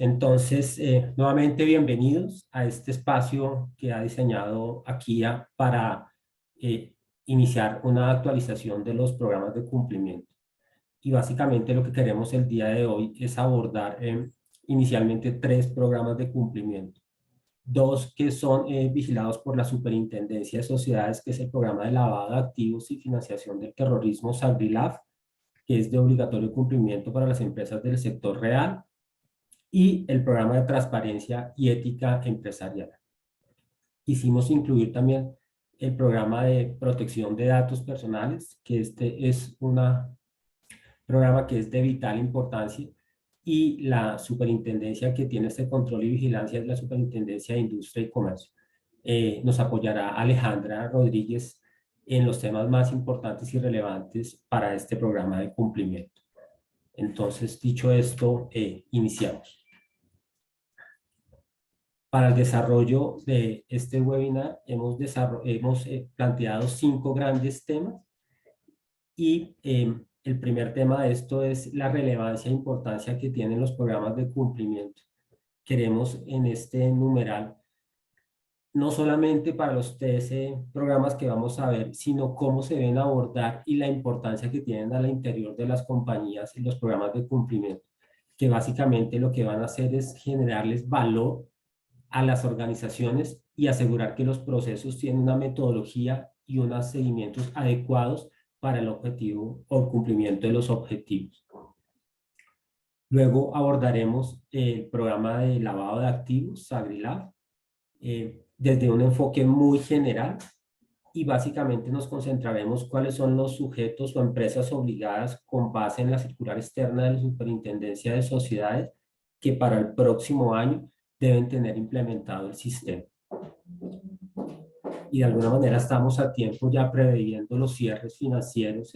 Entonces, nuevamente bienvenidos a este espacio que ha diseñado Akia para iniciar una actualización de los programas de cumplimiento. Y básicamente lo que queremos el día de hoy es abordar inicialmente tres programas de cumplimiento. Dos que son vigilados por la Superintendencia de Sociedades, que es el programa de lavado de activos y financiación del terrorismo SAGRILAF, que es de obligatorio cumplimiento para las empresas del sector real, y el programa de transparencia y ética empresarial. Quisimos incluir también el programa de protección de datos personales, que este es un programa que es de vital importancia, y la superintendencia que tiene este control y vigilancia es la Superintendencia de Industria y Comercio. Nos apoyará Alejandra Rodríguez en los temas más importantes y relevantes para este programa de cumplimiento. Entonces, dicho esto, iniciamos. Para el desarrollo de este webinar hemos planteado 5 grandes temas y el primer tema de esto es la relevancia e importancia que tienen los programas de cumplimiento. Queremos en este numeral no solamente para los 13 programas que vamos a ver, sino cómo se deben abordar y la importancia que tienen al interior de las compañías y los programas de cumplimiento, que básicamente lo que van a hacer es generarles valor a las organizaciones y asegurar que los procesos tienen una metodología y unos seguimientos adecuados para el objetivo o cumplimiento de los objetivos. Luego abordaremos el programa de lavado de activos, SAGRILAF, desde un enfoque muy general, y básicamente nos concentraremos cuáles son los sujetos o empresas obligadas con base en la circular externa de la Superintendencia de Sociedades que para el próximo año deben tener implementado el sistema. Y de alguna manera estamos a tiempo ya previendo los cierres financieros,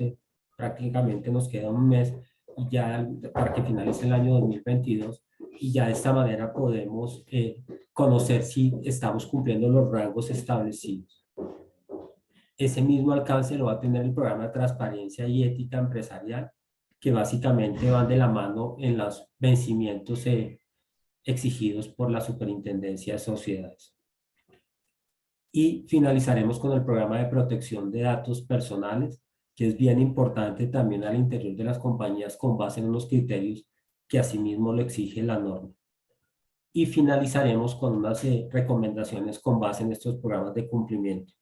prácticamente nos queda un mes y ya para que finalice el año 2022, y ya de esta manera podemos conocer si estamos cumpliendo los rangos establecidos. Ese mismo alcance lo va a tener el programa de transparencia y ética empresarial, que básicamente van de la mano en los vencimientos exigidos por la Superintendencia de Sociedades. Y finalizaremos con el programa de protección de datos personales, que es bien importante también al interior de las compañías con base en unos criterios que asimismo lo exige la norma. Y finalizaremos con unas recomendaciones con base en estos programas de cumplimiento.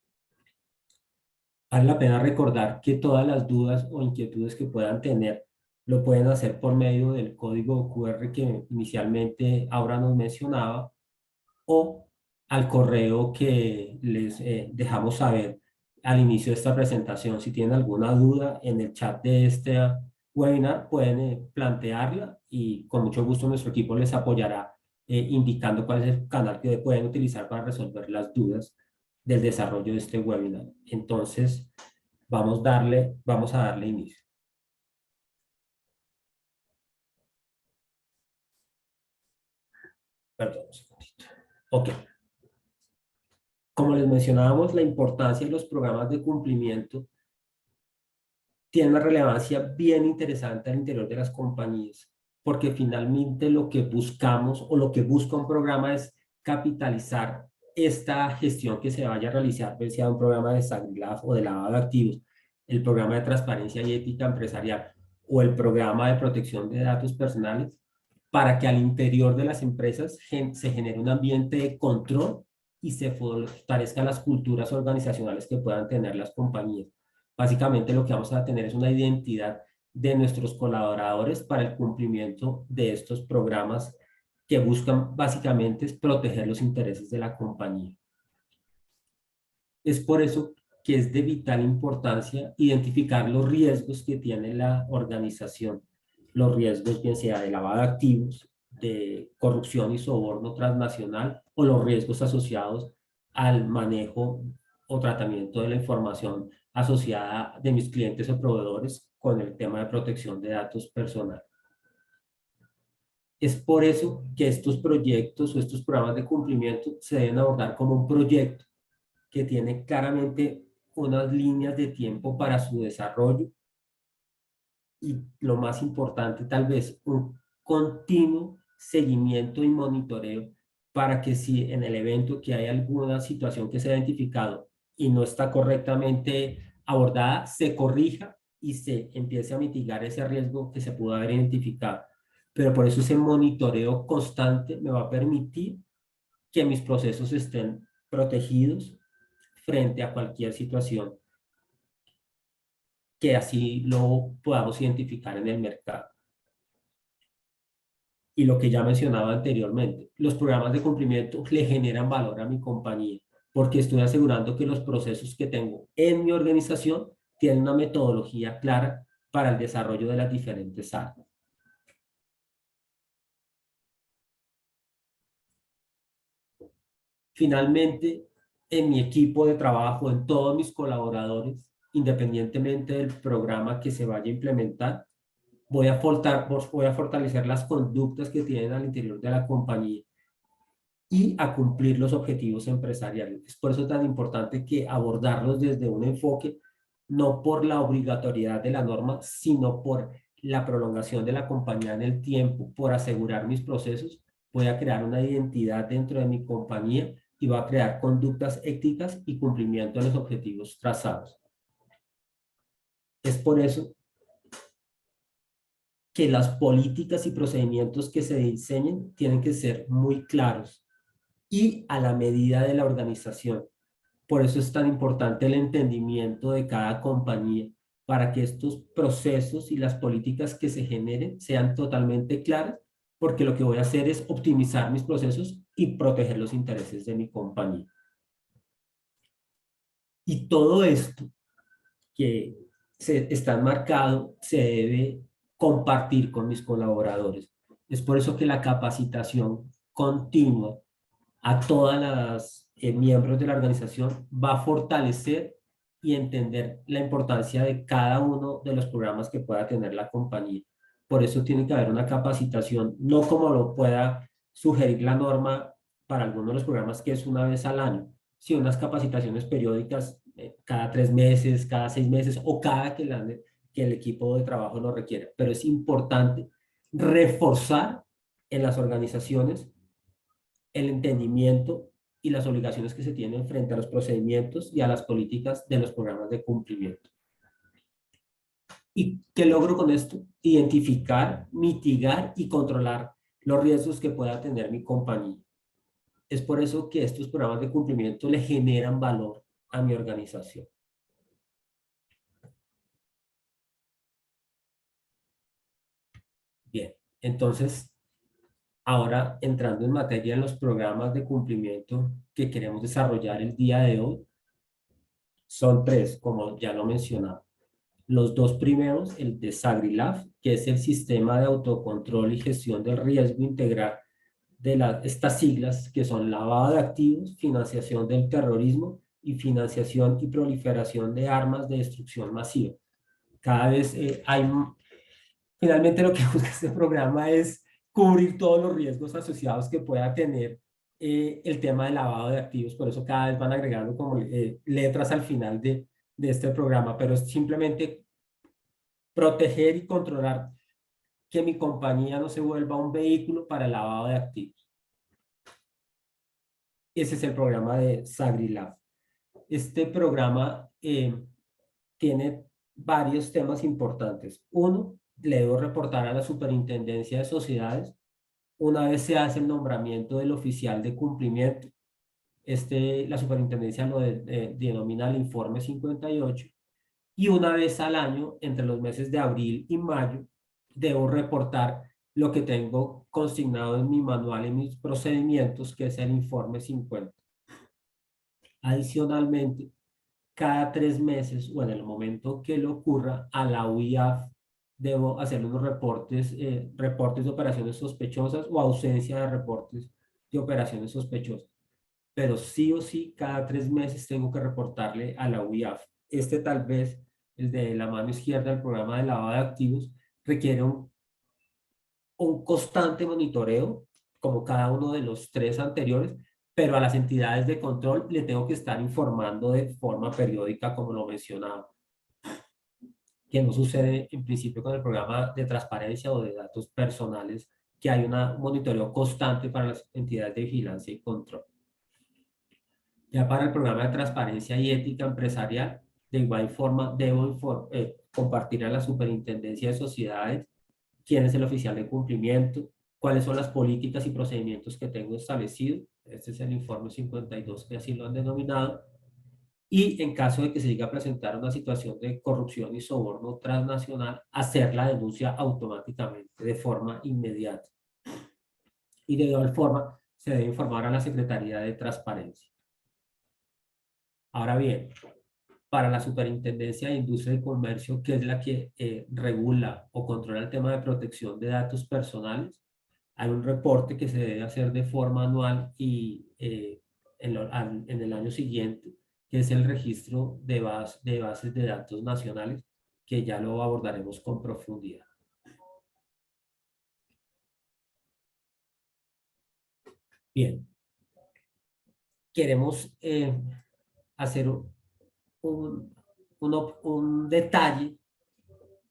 Vale la pena recordar que todas las dudas o inquietudes que puedan tener lo pueden hacer por medio del código QR que inicialmente Aura nos mencionaba, o al correo que les dejamos saber al inicio de esta presentación. Si tienen alguna duda en el chat de este webinar, pueden plantearla y con mucho gusto nuestro equipo les apoyará indicando cuál es el canal que pueden utilizar para resolver las dudas del desarrollo de este webinar. Entonces, vamos a darle inicio. Perdón un segundito. Ok. Como les mencionábamos, la importancia de los programas de cumplimiento tiene una relevancia bien interesante al interior de las compañías, porque finalmente lo que buscamos o lo que busca un programa es capitalizar esta gestión que se vaya a realizar, sea un programa de SAGRILAF o de lavado de activos, el programa de transparencia y ética empresarial o el programa de protección de datos personales, para que al interior de las empresas se genere un ambiente de control y se fortalezcan las culturas organizacionales que puedan tener las compañías. Básicamente lo que vamos a tener es una identidad de nuestros colaboradores para el cumplimiento de estos programas que buscan básicamente es proteger los intereses de la compañía. Es por eso que es de vital importancia identificar los riesgos que tiene la organización, los riesgos bien sea de lavado de activos, de corrupción y soborno transnacional, o los riesgos asociados al manejo o tratamiento de la información asociada de mis clientes o proveedores con el tema de protección de datos personales. Es por eso que estos proyectos o estos programas de cumplimiento se deben abordar como un proyecto que tiene claramente unas líneas de tiempo para su desarrollo y, lo más importante, tal vez un continuo seguimiento y monitoreo para que si en el evento que hay alguna situación que se ha identificado y no está correctamente abordada, se corrija y se empiece a mitigar ese riesgo que se pudo haber identificado. Pero por eso ese monitoreo constante me va a permitir que mis procesos estén protegidos frente a cualquier situación que así lo podamos identificar en el mercado. Y lo que ya mencionaba anteriormente, los programas de cumplimiento le generan valor a mi compañía porque estoy asegurando que los procesos que tengo en mi organización tienen una metodología clara para el desarrollo de las diferentes áreas. Finalmente, en mi equipo de trabajo, en todos mis colaboradores, independientemente del programa que se vaya a implementar, voy a fortalecer las conductas que tienen al interior de la compañía y a cumplir los objetivos empresariales. Es por eso tan importante que abordarlos desde un enfoque, no por la obligatoriedad de la norma, sino por la prolongación de la compañía en el tiempo, por asegurar mis procesos. Voy a crear una identidad dentro de mi compañía y va a crear conductas éticas y cumplimiento de los objetivos trazados. Es por eso que las políticas y procedimientos que se diseñen tienen que ser muy claros y a la medida de la organización. Por eso es tan importante el entendimiento de cada compañía, para que estos procesos y las políticas que se generen sean totalmente claras, porque lo que voy a hacer es optimizar mis procesos y proteger los intereses de mi compañía. Y todo esto que está enmarcado se debe compartir con mis colaboradores. Es por eso que la capacitación continua a todas las miembros de la organización va a fortalecer y entender la importancia de cada uno de los programas que pueda tener la compañía. Por eso tiene que haber una capacitación, no como lo pueda sugerir la norma para algunos de los programas, que es una vez al año, sino unas capacitaciones periódicas cada 3 meses, cada 6 meses o cada que el equipo de trabajo lo requiera. Pero es importante reforzar en las organizaciones el entendimiento y las obligaciones que se tienen frente a los procedimientos y a las políticas de los programas de cumplimiento. ¿Y qué logro con esto? Identificar, mitigar y controlar los riesgos que pueda tener mi compañía. Es por eso que estos programas de cumplimiento le generan valor a mi organización. Bien, entonces, ahora entrando en materia en los programas de cumplimiento que queremos desarrollar el día de hoy, son tres, como ya lo mencionaba. Los dos primeros, el de SagriLab, que es el sistema de autocontrol y gestión del riesgo integral de estas siglas, que son lavado de activos, financiación del terrorismo y financiación y proliferación de armas de destrucción masiva. Cada vez finalmente lo que busca este programa es cubrir todos los riesgos asociados que pueda tener el tema del lavado de activos. Por eso cada vez van agregando como letras al final de este programa, pero es simplemente proteger y controlar que mi compañía no se vuelva un vehículo para el lavado de activos. Ese es el programa de SagriLab. Este programa tiene varios temas importantes. Uno, le debo reportar a la Superintendencia de Sociedades una vez se hace el nombramiento del oficial de cumplimiento. La superintendencia lo denomina el informe 58. Y una vez al año, entre los meses de abril y mayo, debo reportar lo que tengo consignado en mi manual y mis procedimientos, que es el informe 50. Adicionalmente, cada 3 meses o en el momento que le ocurra a la UIAF, debo hacer unos reportes de operaciones sospechosas o ausencia de reportes de operaciones sospechosas. Pero sí o sí, cada 3 meses tengo que reportarle a la UIAF. Tal vez, el de la mano izquierda del programa de lavado de activos, requiere un constante monitoreo, como cada uno de los tres anteriores, pero a las entidades de control le tengo que estar informando de forma periódica, como lo mencionaba, que no sucede en principio con el programa de transparencia o de datos personales que hay un monitoreo constante para las entidades de vigilancia y control. Ya para el programa de transparencia y ética empresarial, de igual forma debo compartir a la Superintendencia de Sociedades quién es el oficial de cumplimiento, cuáles son las políticas y procedimientos que tengo establecido. Este es el informe 52 que así lo han denominado. Y en caso de que se llegue a presentar una situación de corrupción y soborno transnacional, hacer la denuncia automáticamente, de forma inmediata. Y de igual forma, se debe informar a la Secretaría de Transparencia. Ahora bien, para la Superintendencia de Industria y Comercio, que es la que regula o controla el tema de protección de datos personales, hay un reporte que se debe hacer de forma anual y en el año siguiente, que es el registro de bases de datos nacionales, que ya lo abordaremos con profundidad. Bien, queremos hacer un, un detalle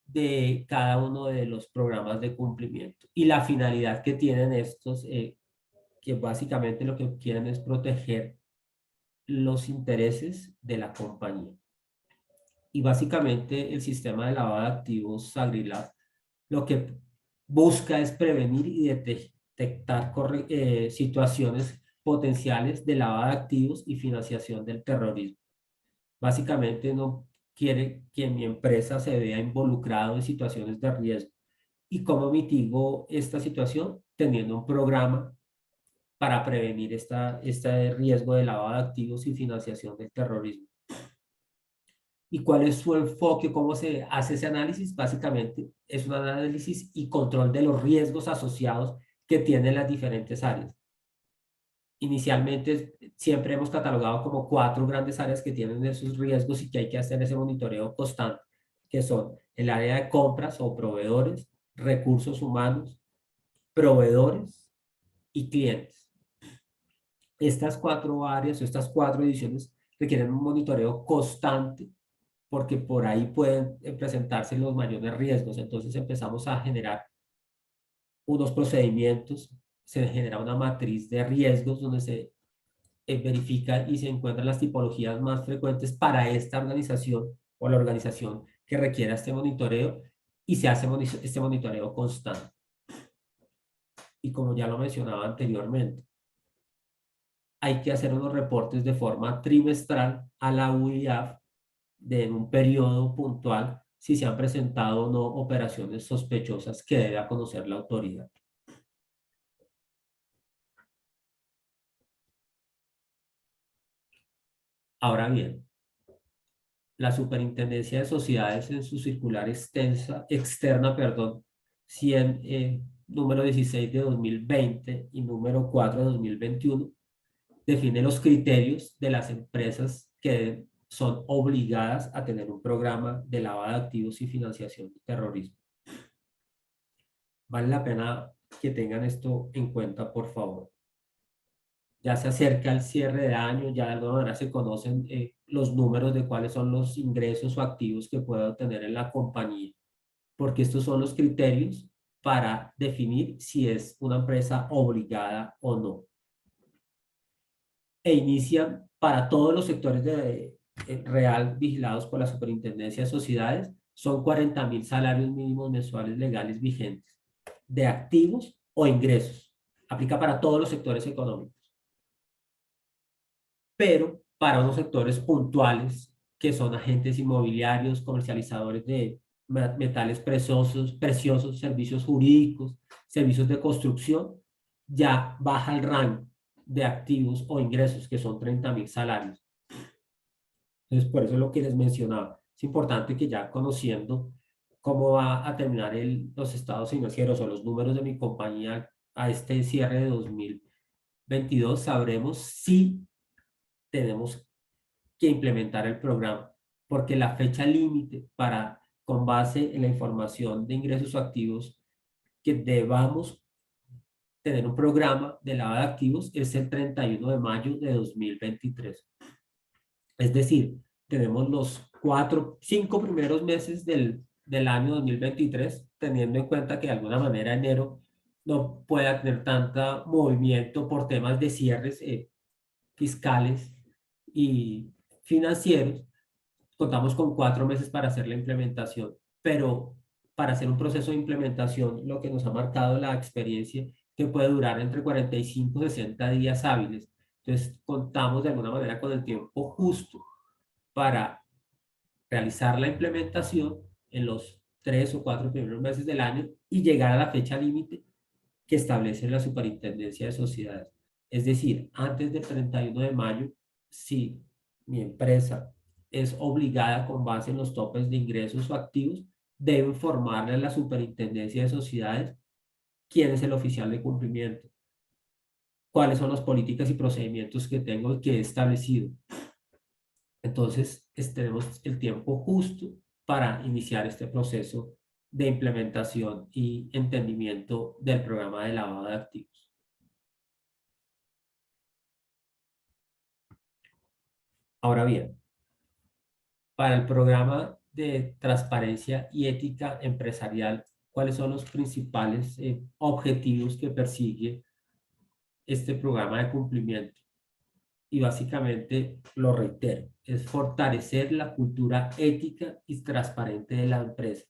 de cada uno de los programas de cumplimiento y la finalidad que tienen estos, que básicamente lo que quieren es proteger los intereses de la compañía. Y básicamente el sistema de lavado de activos SagriLab lo que busca es prevenir y detectar situaciones potenciales de lavado de activos y financiación del terrorismo. Básicamente no quiere que mi empresa se vea involucrado en situaciones de riesgo. ¿Y cómo mitigo esta situación? Teniendo un programa para prevenir este riesgo de lavado de activos y financiación del terrorismo. ¿Y cuál es su enfoque? ¿Cómo se hace ese análisis? Básicamente es un análisis y control de los riesgos asociados que tienen las diferentes áreas. Inicialmente siempre hemos catalogado como 4 grandes áreas que tienen esos riesgos y que hay que hacer ese monitoreo constante, que son el área de compras o proveedores, recursos humanos, proveedores y clientes. Estas 4 áreas o estas 4 ediciones requieren un monitoreo constante porque por ahí pueden presentarse los mayores riesgos. Entonces empezamos a generar unos procedimientos, se genera una matriz de riesgos donde se verifica y se encuentran las tipologías más frecuentes para esta organización o la organización que requiera este monitoreo y se hace este monitoreo constante. Y como ya lo mencionaba anteriormente, hay que hacer unos reportes de forma trimestral a la UIAF en un periodo puntual si se han presentado o no operaciones sospechosas que debe conocer la autoridad. Ahora bien, la Superintendencia de Sociedades en su circular externa, 100, número 16 de 2020 y número 4 de 2021, define los criterios de las empresas que son obligadas a tener un programa de lavado de activos y financiación de terrorismo. Vale la pena que tengan esto en cuenta, por favor. Ya se acerca el cierre de año, ya de alguna manera se conocen los números de cuáles son los ingresos o activos que puede obtener en la compañía, porque estos son los criterios para definir si es una empresa obligada o no. E inician para todos los sectores de real vigilados por la Superintendencia de Sociedades, son 40.000 salarios mínimos mensuales legales vigentes de activos o ingresos. Aplica para todos los sectores económicos. Pero para unos sectores puntuales que son agentes inmobiliarios, comercializadores de metales preciosos, servicios jurídicos, servicios de construcción, ya baja el rango de activos o ingresos, que son 30.000 salarios. Entonces, por eso es lo que les mencionaba. Es importante que ya conociendo cómo va a terminar los estados financieros o los números de mi compañía a este cierre de 2022, sabremos si tenemos que implementar el programa, porque la fecha límite para, con base en la información de ingresos o activos, que debamos tener un programa de lavado de activos es el 31 de mayo de 2023. Es decir, tenemos los 5 primeros meses del año 2023, teniendo en cuenta que de alguna manera enero no pueda tener tanta movimiento por temas de cierres fiscales y financieros. Contamos con 4 meses para hacer la implementación, pero para hacer un proceso de implementación, lo que nos ha marcado la experiencia, que puede durar entre 45 y 60 días hábiles. Entonces, contamos de alguna manera con el tiempo justo para realizar la implementación en los 3 o 4 primeros meses del año y llegar a la fecha límite que establece la Superintendencia de Sociedades. Es decir, antes del 31 de mayo, si mi empresa es obligada con base en los topes de ingresos o activos, debe informarle a la Superintendencia de Sociedades quién es el oficial de cumplimiento, cuáles son las políticas y procedimientos que tengo y que he establecido. Entonces, tenemos el tiempo justo para iniciar este proceso de implementación y entendimiento del programa de lavado de activos. Ahora bien, para el programa de transparencia y ética empresarial, ¿cuáles son los principales objetivos que persigue este programa de cumplimiento? Y básicamente, lo reitero, es fortalecer la cultura ética y transparente de la empresa.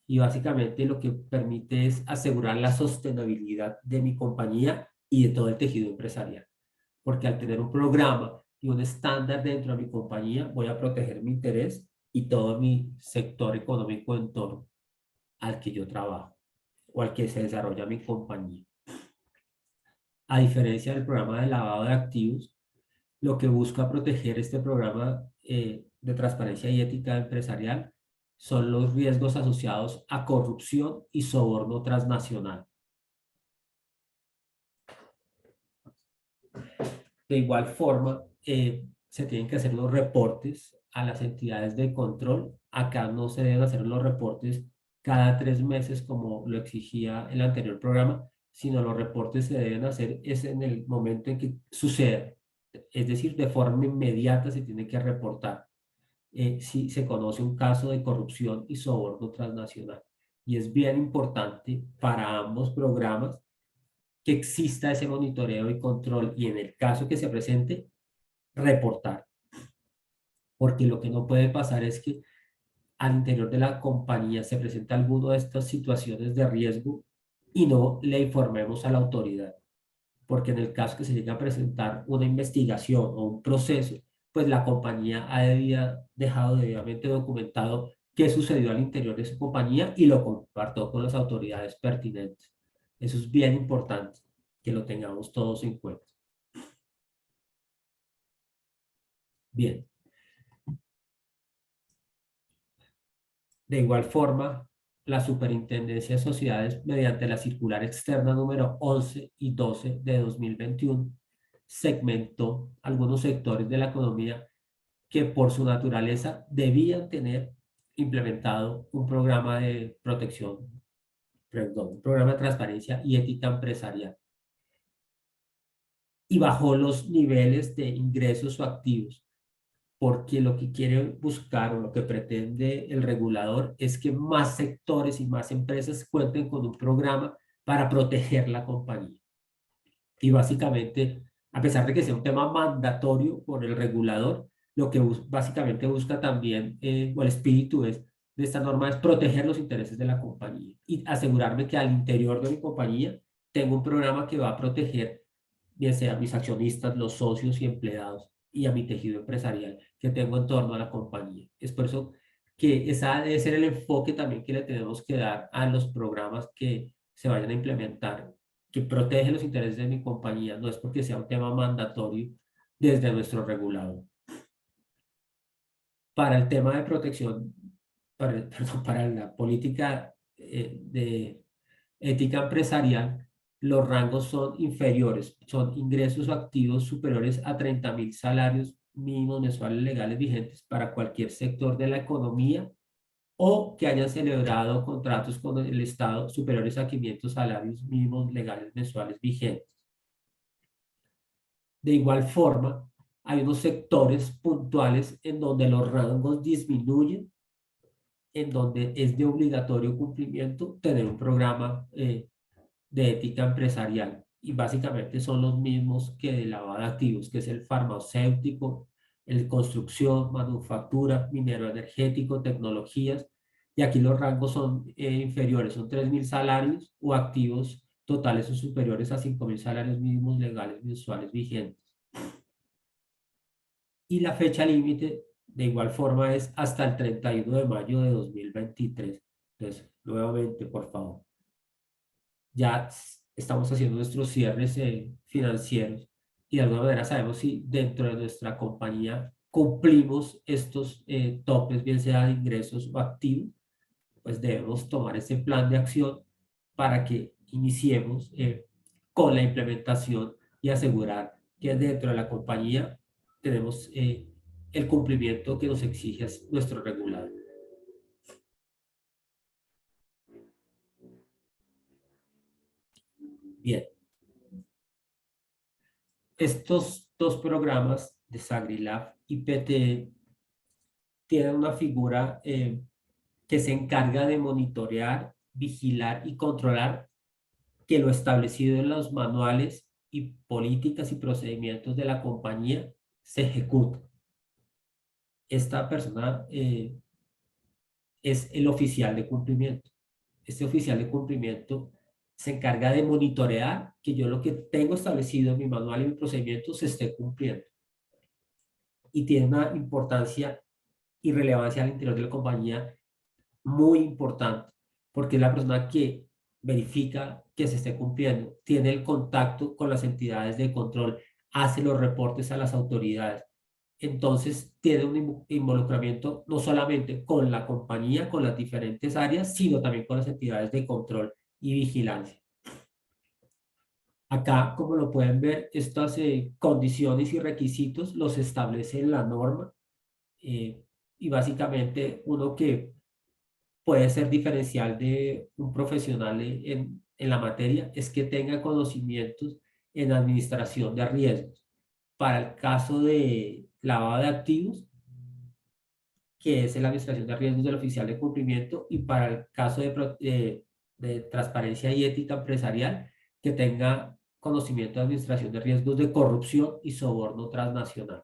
Y básicamente lo que permite es asegurar la sostenibilidad de mi compañía y de todo el tejido empresarial. Porque al tener un programa y un estándar dentro de mi compañía, voy a proteger mi interés y todo mi sector económico en torno al que yo trabajo o al que se desarrolla mi compañía. A diferencia del programa de lavado de activos, lo que busca proteger este programa de transparencia y ética empresarial son los riesgos asociados a corrupción y soborno transnacional. De igual forma, se tienen que hacer los reportes a las entidades de control. Acá no se deben hacer los reportes cada 3 meses como lo exigía el anterior programa, sino los reportes se deben hacer es en el momento en que sucede. Es decir, de forma inmediata se tiene que reportar si se conoce un caso de corrupción y soborno transnacional. Y es bien importante para ambos programas que exista ese monitoreo y control y en el caso que se presente, reportar. Porque lo que no puede pasar es que al interior de la compañía se presenta alguna de estas situaciones de riesgo y no le informemos a la autoridad. Porque en el caso que se llegue a presentar una investigación o un proceso, pues la compañía había dejado debidamente documentado qué sucedió al interior de su compañía y lo compartió con las autoridades pertinentes. Eso es bien importante que lo tengamos todos en cuenta. Bien, de igual forma, la Superintendencia de Sociedades, mediante la circular externa número 11 y 12 de 2021, segmentó algunos sectores de la economía que por su naturaleza debían tener implementado un programa de protección, perdón, un programa de transparencia y ética empresarial. Y bajó los niveles de ingresos o activos, porque lo que quiere buscar o lo que pretende el regulador es que más sectores y más empresas cuenten con un programa para proteger la compañía. Y básicamente, a pesar de que sea un tema mandatorio por el regulador, lo que básicamente busca también, o el espíritu de esta norma es proteger los intereses de la compañía y asegurarme que al interior de mi compañía tengo un programa que va a proteger, bien sea a mis accionistas, los socios y empleados y a mi tejido empresarial que tengo en torno a la compañía. Es por eso que ese debe ser el enfoque también que le tenemos que dar a los programas que se vayan a implementar, que protege los intereses de mi compañía, no es porque sea un tema mandatorio desde nuestro regulador. Para el tema de protección, perdón, para la política de ética empresarial, los rangos son inferiores, son ingresos o activos superiores a 30.000 salarios mínimos mensuales legales vigentes para cualquier sector de la economía o que hayan celebrado contratos con el Estado superiores a 500 salarios mínimos legales mensuales vigentes. De igual forma, hay unos sectores puntuales en donde los rangos disminuyen, en donde es de obligatorio cumplimiento tener un programa de ética empresarial y básicamente son los mismos que de lavado de activos, que es el farmacéutico, el construcción, manufactura, minero energético, tecnologías, y aquí los rangos son inferiores, son 3.000 salarios o activos totales o superiores a 5.000 salarios mínimos legales mensuales vigentes. Y la fecha límite de igual forma es hasta el 31 de mayo de 2023. Entonces, nuevamente, por favor, ya estamos haciendo nuestros cierres financieros y de alguna manera sabemos si dentro de nuestra compañía cumplimos estos topes, bien sea de ingresos o activos, pues debemos tomar ese plan de acción para que iniciemos con la implementación y asegurar que dentro de la compañía tenemos el cumplimiento que nos exige nuestro regulador. Bien, estos dos programas de SagriLab y PTE tienen una figura que se encarga de monitorear, vigilar y controlar que lo establecido en los manuales y políticas y procedimientos de la compañía se ejecute. Esta persona es el oficial de cumplimiento. Este oficial de cumplimiento se encarga de monitorear que yo lo que tengo establecido en mi manual y mi procedimiento se esté cumpliendo. Y tiene una importancia y relevancia al interior de la compañía muy importante, porque es la persona que verifica que se esté cumpliendo, tiene el contacto con las entidades de control, hace los reportes a las autoridades. Entonces, tiene un involucramiento no solamente con la compañía, con las diferentes áreas, sino también con las entidades de control y vigilancia. Acá, como lo pueden ver, estas condiciones y requisitos los establece en la norma y básicamente uno que puede ser diferencial de un profesional en la materia es que tenga conocimientos en administración de riesgos. Para el caso de lavado de activos, que es la administración de riesgos del oficial de cumplimiento, y para el caso de transparencia y ética empresarial, que tenga conocimiento de administración de riesgos de corrupción y soborno transnacional.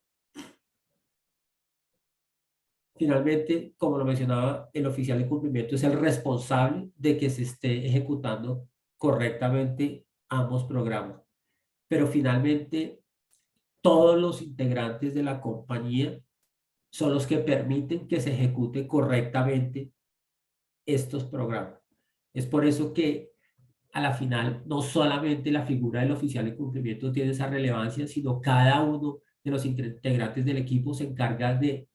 Finalmente, como lo mencionaba, el oficial de cumplimiento es el responsable de que se esté ejecutando correctamente ambos programas. Pero finalmente, todos los integrantes de la compañía son los que permiten que se ejecute correctamente estos programas. Es por eso que a la final no solamente la figura del oficial de cumplimiento tiene esa relevancia, sino cada uno de los integrantes del equipo se encarga de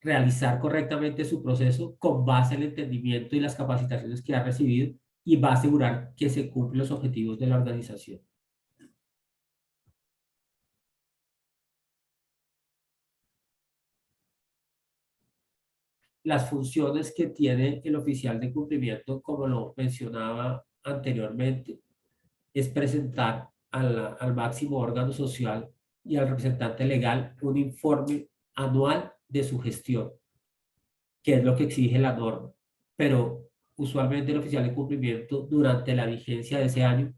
realizar correctamente su proceso con base en el entendimiento y las capacitaciones que ha recibido y va a asegurar que se cumplen los objetivos de la organización. Las funciones que tiene el oficial de cumplimiento, como lo mencionaba anteriormente, es presentar al máximo órgano social y al representante legal un informe anual de su gestión, que es lo que exige la norma. Pero usualmente el oficial de cumplimiento durante la vigencia de ese año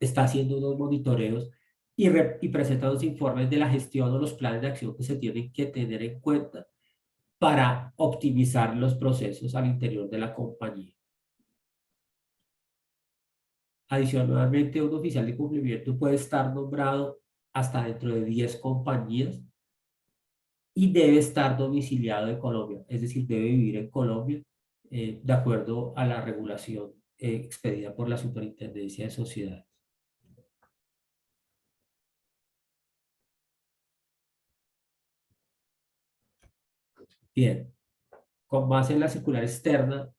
está haciendo unos monitoreos y presenta los informes de la gestión o los planes de acción que se tienen que tener en cuenta para optimizar los procesos al interior de la compañía. Adicionalmente, un oficial de cumplimiento puede estar nombrado hasta dentro de 10 compañías y debe estar domiciliado en Colombia, es decir, debe vivir en Colombia de acuerdo a la regulación expedida por la Superintendencia de Sociedades. Bien, con base en la circular externa,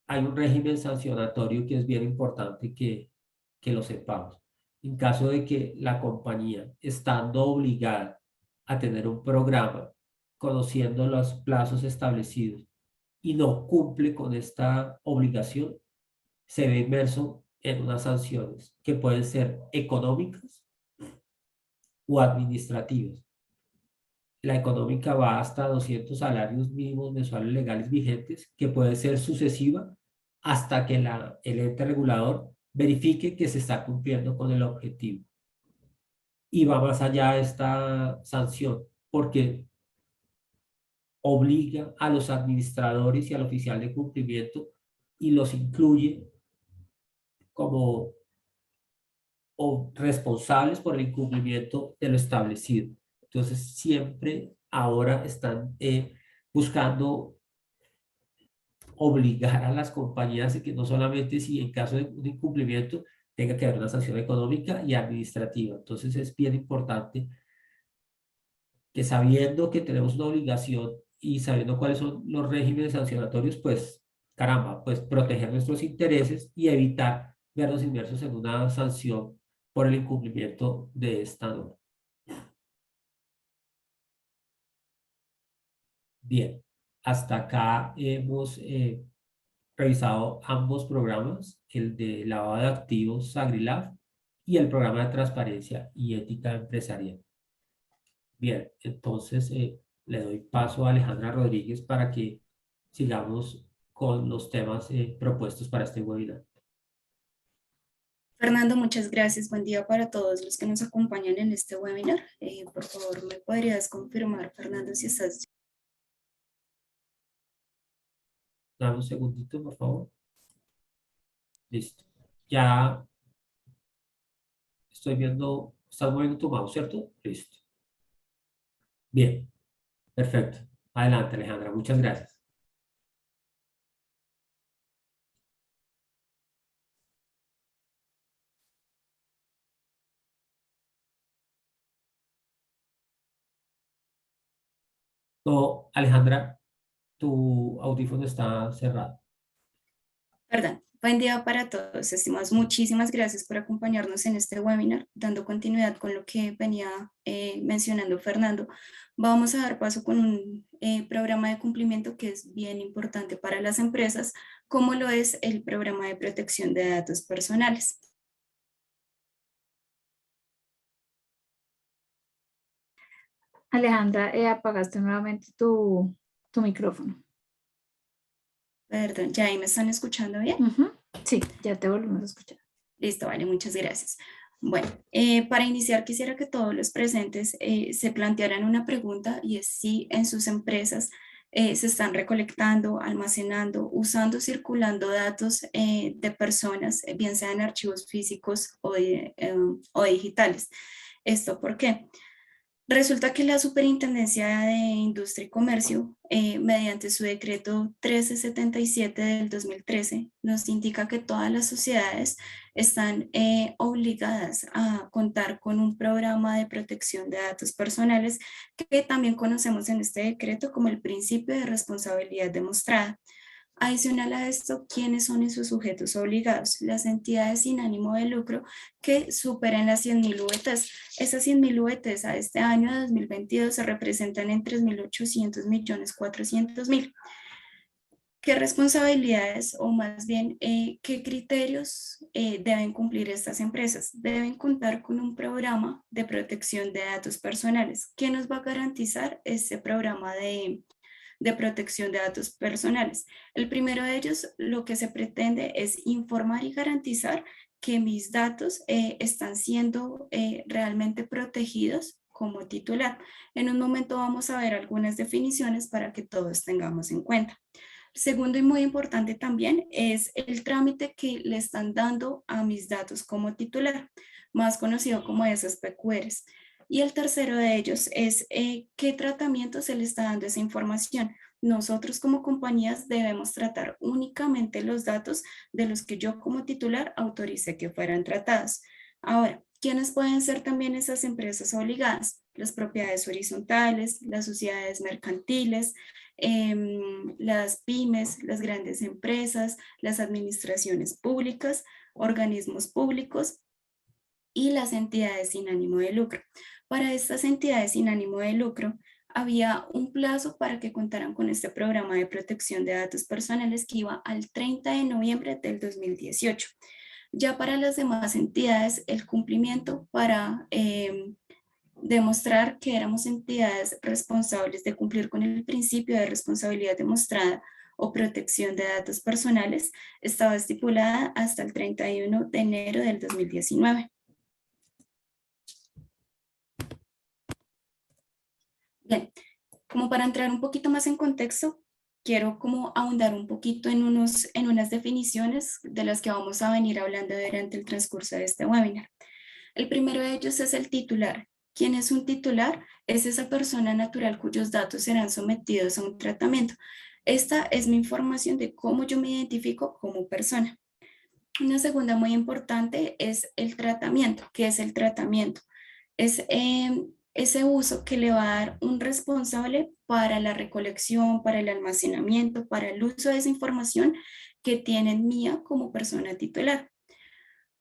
hay un régimen sancionatorio que es bien importante que lo sepamos. En caso de que la compañía, estando obligada a tener un programa, conociendo los plazos establecidos y no cumple con esta obligación, se ve inmerso en unas sanciones que pueden ser económicas o administrativas. la económica va hasta 200 salarios mínimos mensuales legales vigentes, que puede ser sucesiva hasta que el ente regulador verifique que se está cumpliendo con el objetivo. Y va más allá de esta sanción, porque obliga a los administradores y al oficial de cumplimiento y los incluye como responsables por el incumplimiento de lo establecido. Entonces, siempre ahora están buscando obligar a las compañías de que no solamente si en caso de un incumplimiento tenga que haber una sanción económica y administrativa. Entonces, es bien importante que, sabiendo que tenemos una obligación y sabiendo cuáles son los regímenes sancionatorios, pues caramba, pues proteger nuestros intereses y evitar vernos inmersos en una sanción por el incumplimiento de esta norma. Bien, hasta acá hemos revisado ambos programas, el de lavado de activos Agrilab y el programa de transparencia y ética empresarial. Bien, entonces le doy paso a Alejandra Rodríguez para que sigamos con los temas propuestos para este webinar. Fernando, muchas gracias. Buen día para todos los que nos acompañan en este webinar. Por favor, ¿me podrías confirmar, Fernando, si estás? Dame un segundito, por favor. Listo. Ya estoy viendo, estás moviendo tu mouse, ¿cierto? Listo. Bien, perfecto. Adelante, Alejandra. Muchas gracias. No, Alejandra, tu audífono está cerrado. Perdón. Buen día para todos, estimados. Muchísimas gracias por acompañarnos en este webinar, dando continuidad con lo que venía mencionando Fernando. Vamos a dar paso con un programa de cumplimiento que es bien importante para las empresas, como lo es el programa de protección de datos personales. Alejandra, apagaste nuevamente tu micrófono. Perdón, ¿ya ahí me están escuchando bien? Sí, ya te volvemos a escuchar. Listo, vale, muchas gracias. Bueno, para iniciar quisiera que todos los presentes se plantearan una pregunta, y es si en sus empresas se están recolectando, almacenando, usando, circulando datos de personas, bien sean archivos físicos o digitales. ¿Esto por qué? Resulta que la Superintendencia de Industria y Comercio, mediante su decreto 1377 del 2013, nos indica que todas las sociedades están obligadas a contar con un programa de protección de datos personales que también conocemos en este decreto como el principio de responsabilidad demostrada. Adicional a esto, ¿quiénes son esos sujetos obligados? Las entidades sin ánimo de lucro que superen las 100.000 VTs. Esas 100.000 VTs a este año de 2022 se representan en 3.800.400.000. ¿Qué responsabilidades o más bien qué criterios deben cumplir estas empresas? Deben contar con un programa de protección de datos personales. ¿Qué nos va a garantizar este programa de protección de datos personales? El primero de ellos, lo que se pretende es informar y garantizar que mis datos están siendo realmente protegidos como titular. En un momento vamos a ver algunas definiciones para que todos tengamos en cuenta. Segundo y muy importante también es el trámite que le están dando a mis datos como titular, más conocido como esas PQRs. Y el tercero de ellos es qué tratamiento se le está dando a esa información. Nosotros como compañías debemos tratar únicamente los datos de los que yo como titular autorice que fueran tratados. Ahora, ¿quiénes pueden ser también esas empresas obligadas? Las propiedades horizontales, las sociedades mercantiles, las pymes, las grandes empresas, las administraciones públicas, organismos públicos y las entidades sin ánimo de lucro. Para estas entidades sin ánimo de lucro, había un plazo para que contaran con este programa de protección de datos personales que iba al 30 de noviembre del 2018. Ya para las demás entidades, el cumplimiento para demostrar que éramos entidades responsables de cumplir con el principio de responsabilidad demostrada o protección de datos personales estaba estipulada hasta el 31 de enero del 2019. Bien, como para entrar un poquito más en contexto, quiero como ahondar un poquito en unas definiciones de las que vamos a venir hablando durante el transcurso de este webinar. El primero de ellos es el titular. ¿Quién es un titular? Es esa persona natural cuyos datos serán sometidos a un tratamiento. Esta es mi información de cómo yo me identifico como persona. Una segunda muy importante es el tratamiento. ¿Qué es el tratamiento? Es ese uso que le va a dar un responsable para la recolección, para el almacenamiento, para el uso de esa información que tiene mía como persona titular.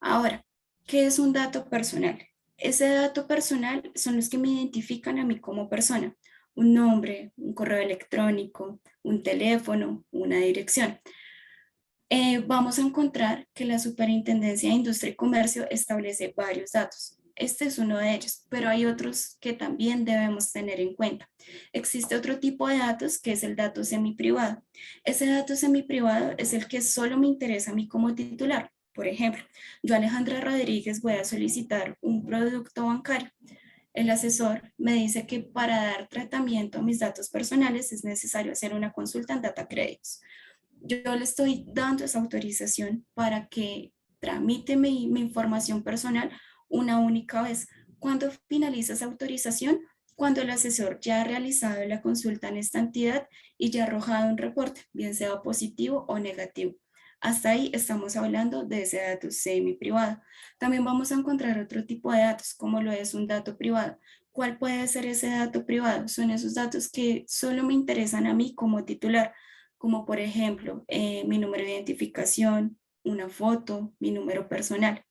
Ahora, ¿qué es un dato personal? Ese dato personal son los que me identifican a mí como persona. Un nombre, un correo electrónico, un teléfono, una dirección. Vamos a encontrar que la Superintendencia de Industria y Comercio establece varios datos. Este es uno de ellos, pero hay otros que también debemos tener en cuenta. Existe otro tipo de datos que es el dato semiprivado. Ese dato semiprivado es el que solo me interesa a mí como titular. Por ejemplo, yo, Alejandra Rodríguez, voy a solicitar un producto bancario. El asesor me dice que para dar tratamiento a mis datos personales es necesario hacer una consulta en Data Créditos. Yo le estoy dando esa autorización para que tramite mi información personal una única vez. ¿Cuándo finaliza esa autorización? Cuando el asesor ya ha realizado la consulta en esta entidad y ya ha arrojado un reporte, bien sea positivo o negativo. Hasta ahí estamos hablando de ese dato semi-privado. También vamos a encontrar otro tipo de datos, como lo es un dato privado. ¿Cuál puede ser ese dato privado? Son esos datos que solo me interesan a mí como titular, como por ejemplo mi número de identificación, una foto, mi número personal.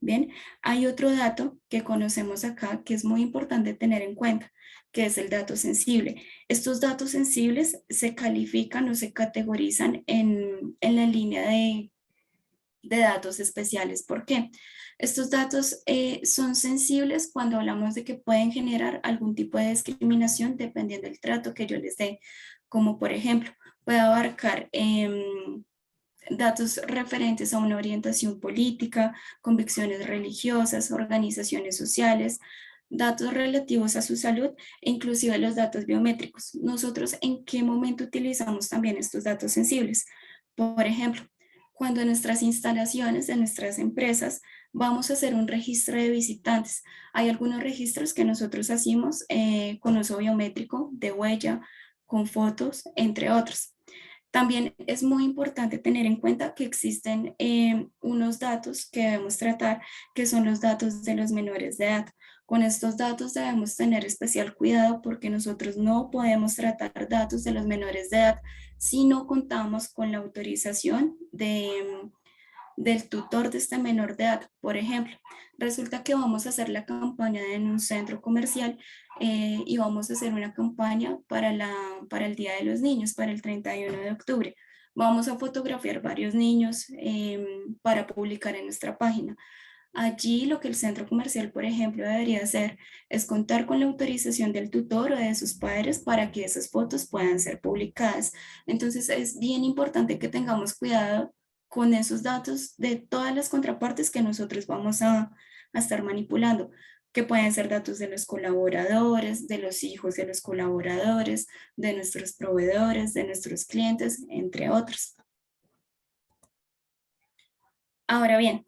Bien, hay otro dato que conocemos acá que es muy importante tener en cuenta, que es el dato sensible. Estos datos sensibles se califican o se categorizan en la línea de datos especiales. ¿Por qué? Estos datos son sensibles cuando hablamos de que pueden generar algún tipo de discriminación dependiendo del trato que yo les dé, como por ejemplo, puede abarcar datos referentes a una orientación política, convicciones religiosas, organizaciones sociales, datos relativos a su salud e inclusive los datos biométricos. Nosotros, ¿en qué momento utilizamos también estos datos sensibles? Por ejemplo, cuando en nuestras instalaciones, de nuestras empresas, vamos a hacer un registro de visitantes. Hay algunos registros que nosotros hacemos con uso biométrico, de huella, con fotos, entre otros. También es muy importante tener en cuenta que existen unos datos que debemos tratar, que son los datos de los menores de edad. Con estos datos debemos tener especial cuidado porque nosotros no podemos tratar datos de los menores de edad si no contamos con la autorización del tutor de este menor de edad. Por ejemplo, resulta que vamos a hacer la campaña en un centro comercial y vamos a hacer una campaña para el Día de los Niños, para el 31 de octubre. Vamos a fotografiar varios niños para publicar en nuestra página. Allí lo que el centro comercial, por ejemplo, debería hacer es contar con la autorización del tutor o de sus padres para que esas fotos puedan ser publicadas. Entonces es bien importante que tengamos cuidado con esos datos de todas las contrapartes que nosotros vamos a estar manipulando, que pueden ser datos de los colaboradores, de los hijos de los colaboradores, de nuestros proveedores, de nuestros clientes, entre otros. Ahora bien,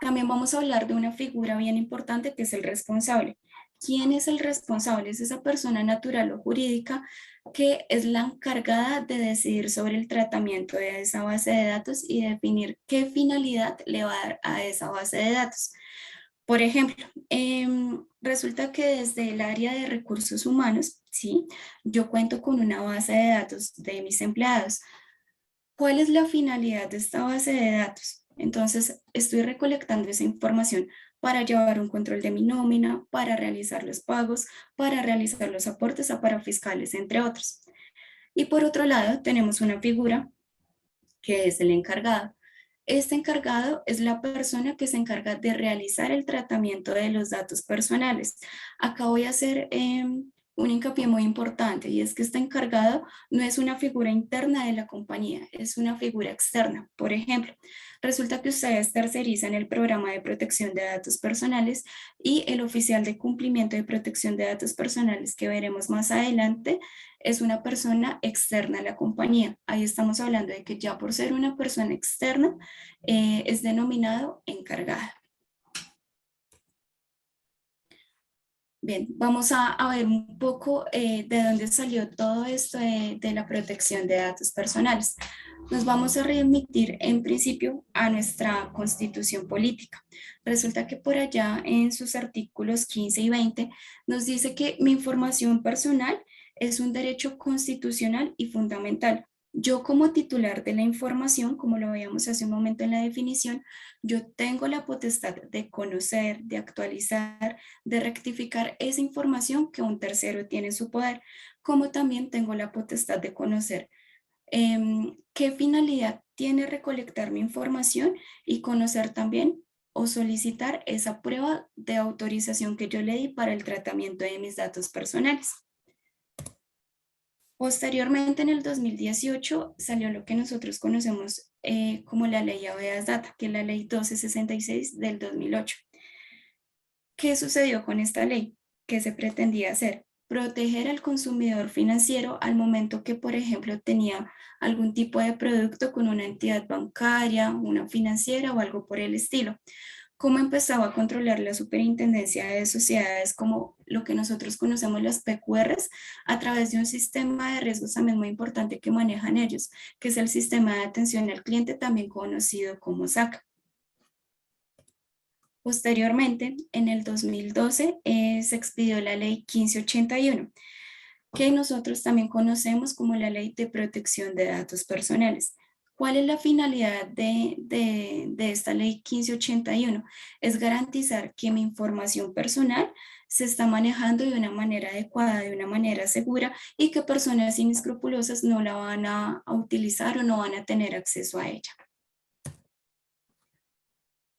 también vamos a hablar de una figura bien importante que es el responsable. ¿Quién es el responsable? Es esa persona natural o jurídica que es la encargada de decidir sobre el tratamiento de esa base de datos y definir qué finalidad le va a dar a esa base de datos. Por ejemplo, resulta que desde el área de recursos humanos, ¿sí? Yo cuento con una base de datos de mis empleados. ¿Cuál es la finalidad de esta base de datos? Entonces, estoy recolectando esa información para llevar un control de mi nómina, para realizar los pagos, para realizar los aportes a parafiscales, entre otros. Y por otro lado, tenemos una figura que es el encargado. Este encargado es la persona que se encarga de realizar el tratamiento de los datos personales. Acá voy a hacer un hincapié muy importante, y es que este encargado no es una figura interna de la compañía, es una figura externa. Por ejemplo, resulta que ustedes tercerizan el programa de protección de datos personales y el oficial de cumplimiento de protección de datos personales que veremos más adelante es una persona externa a la compañía. Ahí estamos hablando de que ya por ser una persona externa es denominado encargado. Bien, vamos a ver un poco de dónde salió todo esto de la protección de datos personales. Nos vamos a remitir en principio a nuestra constitución política. Resulta que por allá en sus artículos 15 y 20 nos dice que mi información personal es un derecho constitucional y fundamental. Yo como titular de la información, como lo veíamos hace un momento en la definición, yo tengo la potestad de conocer, de actualizar, de rectificar esa información que un tercero tiene en su poder, como también tengo la potestad de conocer qué finalidad tiene recolectar mi información y conocer también o solicitar esa prueba de autorización que yo le di para el tratamiento de mis datos personales. Posteriormente, en el 2018, salió lo que nosotros conocemos como la Ley Habeas Data, que es la Ley 1266 del 2008. ¿Qué sucedió con esta ley? ¿Qué se pretendía hacer? Proteger al consumidor financiero al momento que, por ejemplo, tenía algún tipo de producto con una entidad bancaria, una financiera o algo por el estilo. ¿Cómo empezaba a controlar la Superintendencia de Sociedades como lo que nosotros conocemos las PQRs a través de un sistema de riesgos también muy importante que manejan ellos, que es el sistema de atención al cliente, también conocido como SAC? Posteriormente, en el 2012, se expidió la ley 1581, que nosotros también conocemos como la Ley de Protección de Datos Personales. ¿Cuál es la finalidad de esta ley 1581? Es garantizar que mi información personal se está manejando de una manera adecuada, de una manera segura, y que personas inescrupulosas no la van a utilizar o no van a tener acceso a ella.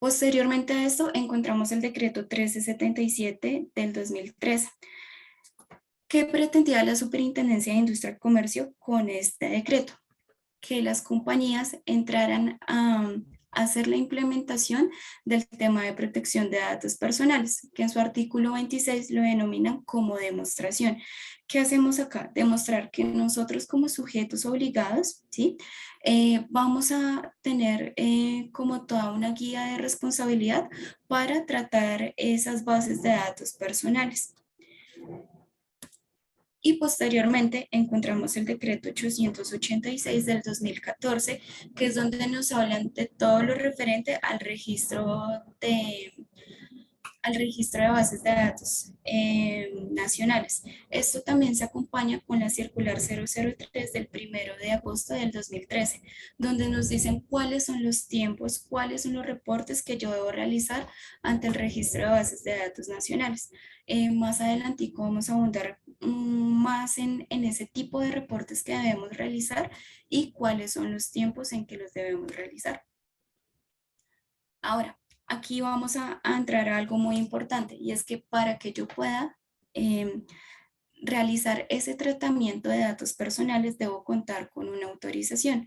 Posteriormente a esto, encontramos el decreto 1377 del 2013. ¿Qué pretendía la Superintendencia de Industria y Comercio con este decreto? Que las compañías entraran a hacer la implementación del tema de protección de datos personales, que en su artículo 26 lo denominan como demostración. ¿Qué hacemos acá? Demostrar que nosotros como sujetos obligados, ¿sí? Vamos a tener como toda una guía de responsabilidad para tratar esas bases de datos personales. Y posteriormente encontramos el decreto 886 del 2014, que es donde nos hablan de todo lo referente al registro de bases de datos nacionales. Esto también se acompaña con la circular 003 del 1 de agosto del 2013, donde nos dicen cuáles son los tiempos, cuáles son los reportes que yo debo realizar ante el registro de bases de datos nacionales. Más adelantico vamos a abundar más en ese tipo de reportes que debemos realizar y cuáles son los tiempos en que los debemos realizar. Ahora, aquí vamos a entrar a algo muy importante, y es que para que yo pueda realizar ese tratamiento de datos personales debo contar con una autorización.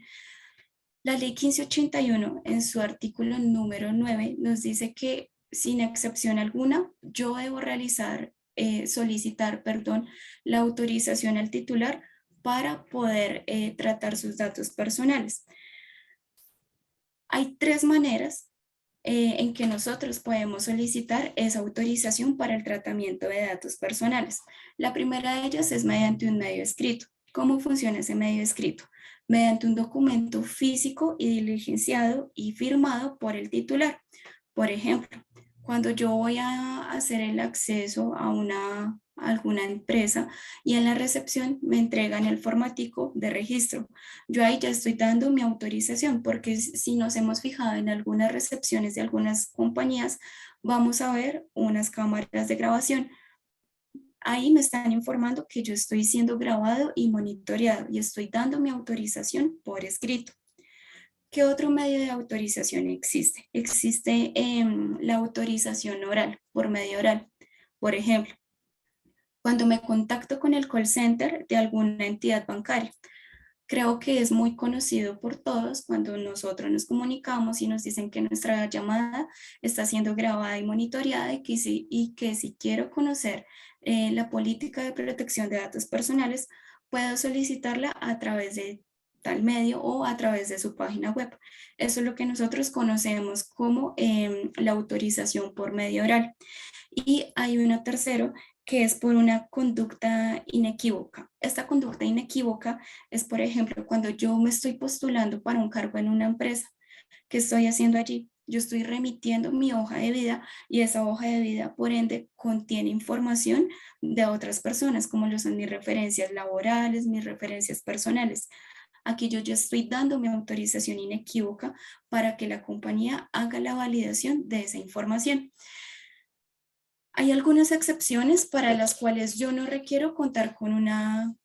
La ley 1581 en su artículo número 9 nos dice que sin excepción alguna yo debo solicitar la autorización al titular para poder tratar sus datos personales. Hay tres maneras en que nosotros podemos solicitar esa autorización para el tratamiento de datos personales. La primera de ellas es mediante un medio escrito. ¿Cómo funciona ese medio escrito? Mediante un documento físico y diligenciado y firmado por el titular. Por ejemplo, cuando yo voy a hacer el acceso a alguna empresa y en la recepción me entregan el formatico de registro, yo ahí ya estoy dando mi autorización, porque si nos hemos fijado en algunas recepciones de algunas compañías, vamos a ver unas cámaras de grabación. Ahí me están informando que yo estoy siendo grabado y monitoreado y estoy dando mi autorización por escrito. ¿Qué otro medio de autorización existe? Existe la autorización oral, por medio oral. Por ejemplo, cuando me contacto con el call center de alguna entidad bancaria, creo que es muy conocido por todos cuando nosotros nos comunicamos y nos dicen que nuestra llamada está siendo grabada y monitoreada y que si quiero conocer la política de protección de datos personales, puedo solicitarla a través de tal medio o a través de su página web. Eso es lo que nosotros conocemos como la autorización por medio oral. Y hay uno tercero que es por una conducta inequívoca. Esta conducta inequívoca es, por ejemplo, cuando yo me estoy postulando para un cargo en una empresa. ¿Qué estoy haciendo allí? Yo estoy remitiendo mi hoja de vida y esa hoja de vida, por ende, contiene información de otras personas, como lo son mis referencias laborales, mis referencias personales. Aquí yo estoy dando mi autorización inequívoca para que la compañía haga la validación de esa información. Hay algunas excepciones para las cuales yo no requiero contar con una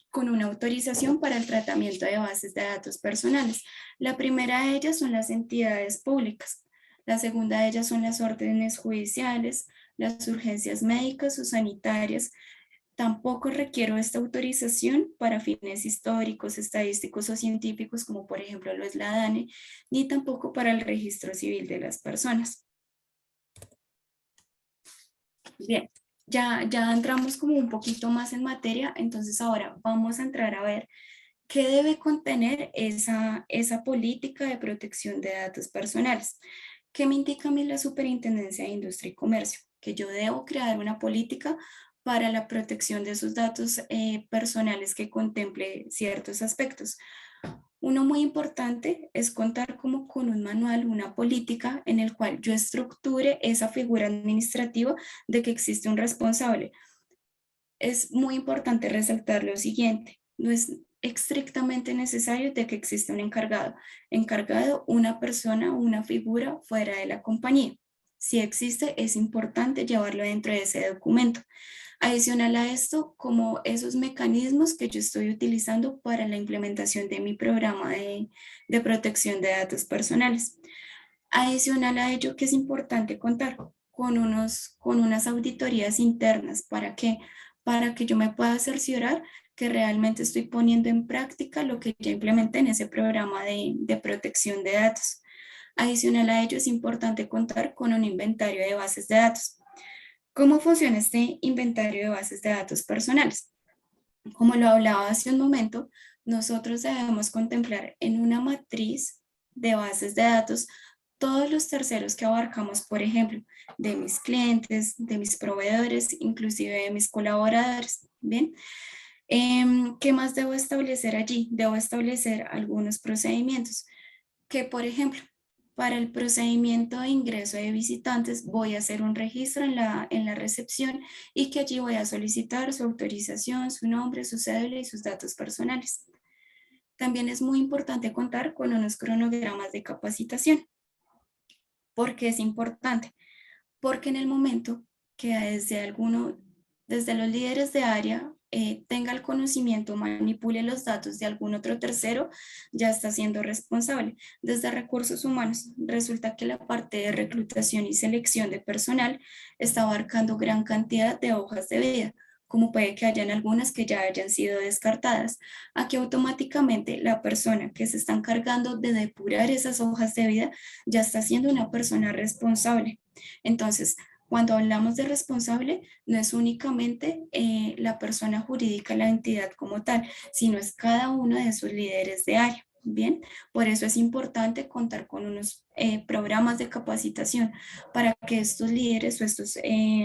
autorización para el tratamiento de bases de datos personales. La primera de ellas son las entidades públicas. La segunda de ellas son las órdenes judiciales, las urgencias médicas o sanitarias. Tampoco requiero esta autorización para fines históricos, estadísticos o científicos, como por ejemplo lo es la DANE, ni tampoco para el registro civil de las personas. Bien, ya entramos como un poquito más en materia, entonces ahora vamos a entrar a ver qué debe contener esa política de protección de datos personales. ¿Qué me indica a mí la Superintendencia de Industria y Comercio? Que yo debo crear una política para la protección de sus datos personales que contemple ciertos aspectos. Uno muy importante es contar como con un manual, una política en el cual yo estructure esa figura administrativa de que existe un responsable. Es muy importante resaltar lo siguiente, no es estrictamente necesario de que exista un encargado. Encargado, una persona, una figura fuera de la compañía. Si existe, es importante llevarlo dentro de ese documento. Adicional a esto, como esos mecanismos que yo estoy utilizando para la implementación de mi programa de protección de datos personales. Adicional a ello, que es importante contar con unas auditorías internas. ¿Para qué? Para que yo me pueda cerciorar que realmente estoy poniendo en práctica lo que ya implementé en ese programa de protección de datos. Adicional a ello, es importante contar con un inventario de bases de datos. ¿Cómo funciona este inventario de bases de datos personales? Como lo hablaba hace un momento, nosotros debemos contemplar en una matriz de bases de datos todos los terceros que abarcamos, por ejemplo, de mis clientes, de mis proveedores, inclusive de mis colaboradores. Bien, ¿qué más debo establecer allí? Debo establecer algunos procedimientos que, por ejemplo, para el procedimiento de ingreso de visitantes voy a hacer un registro en la recepción y que allí voy a solicitar su autorización, su nombre, su cédula y sus datos personales. También es muy importante contar con unos cronogramas de capacitación. ¿Por qué es importante? Porque en el momento que desde los líderes de área tenga el conocimiento, manipule los datos de algún otro tercero, ya está siendo responsable. Desde recursos humanos, resulta que la parte de reclutación y selección de personal está abarcando gran cantidad de hojas de vida, como puede que hayan algunas que ya hayan sido descartadas. Aquí automáticamente la persona que se está encargando de depurar esas hojas de vida ya está siendo una persona responsable. Entonces, cuando hablamos de responsable, no es únicamente la persona jurídica, la entidad como tal, sino es cada uno de sus líderes de área. Bien, por eso es importante contar con unos programas de capacitación para que estos líderes o estos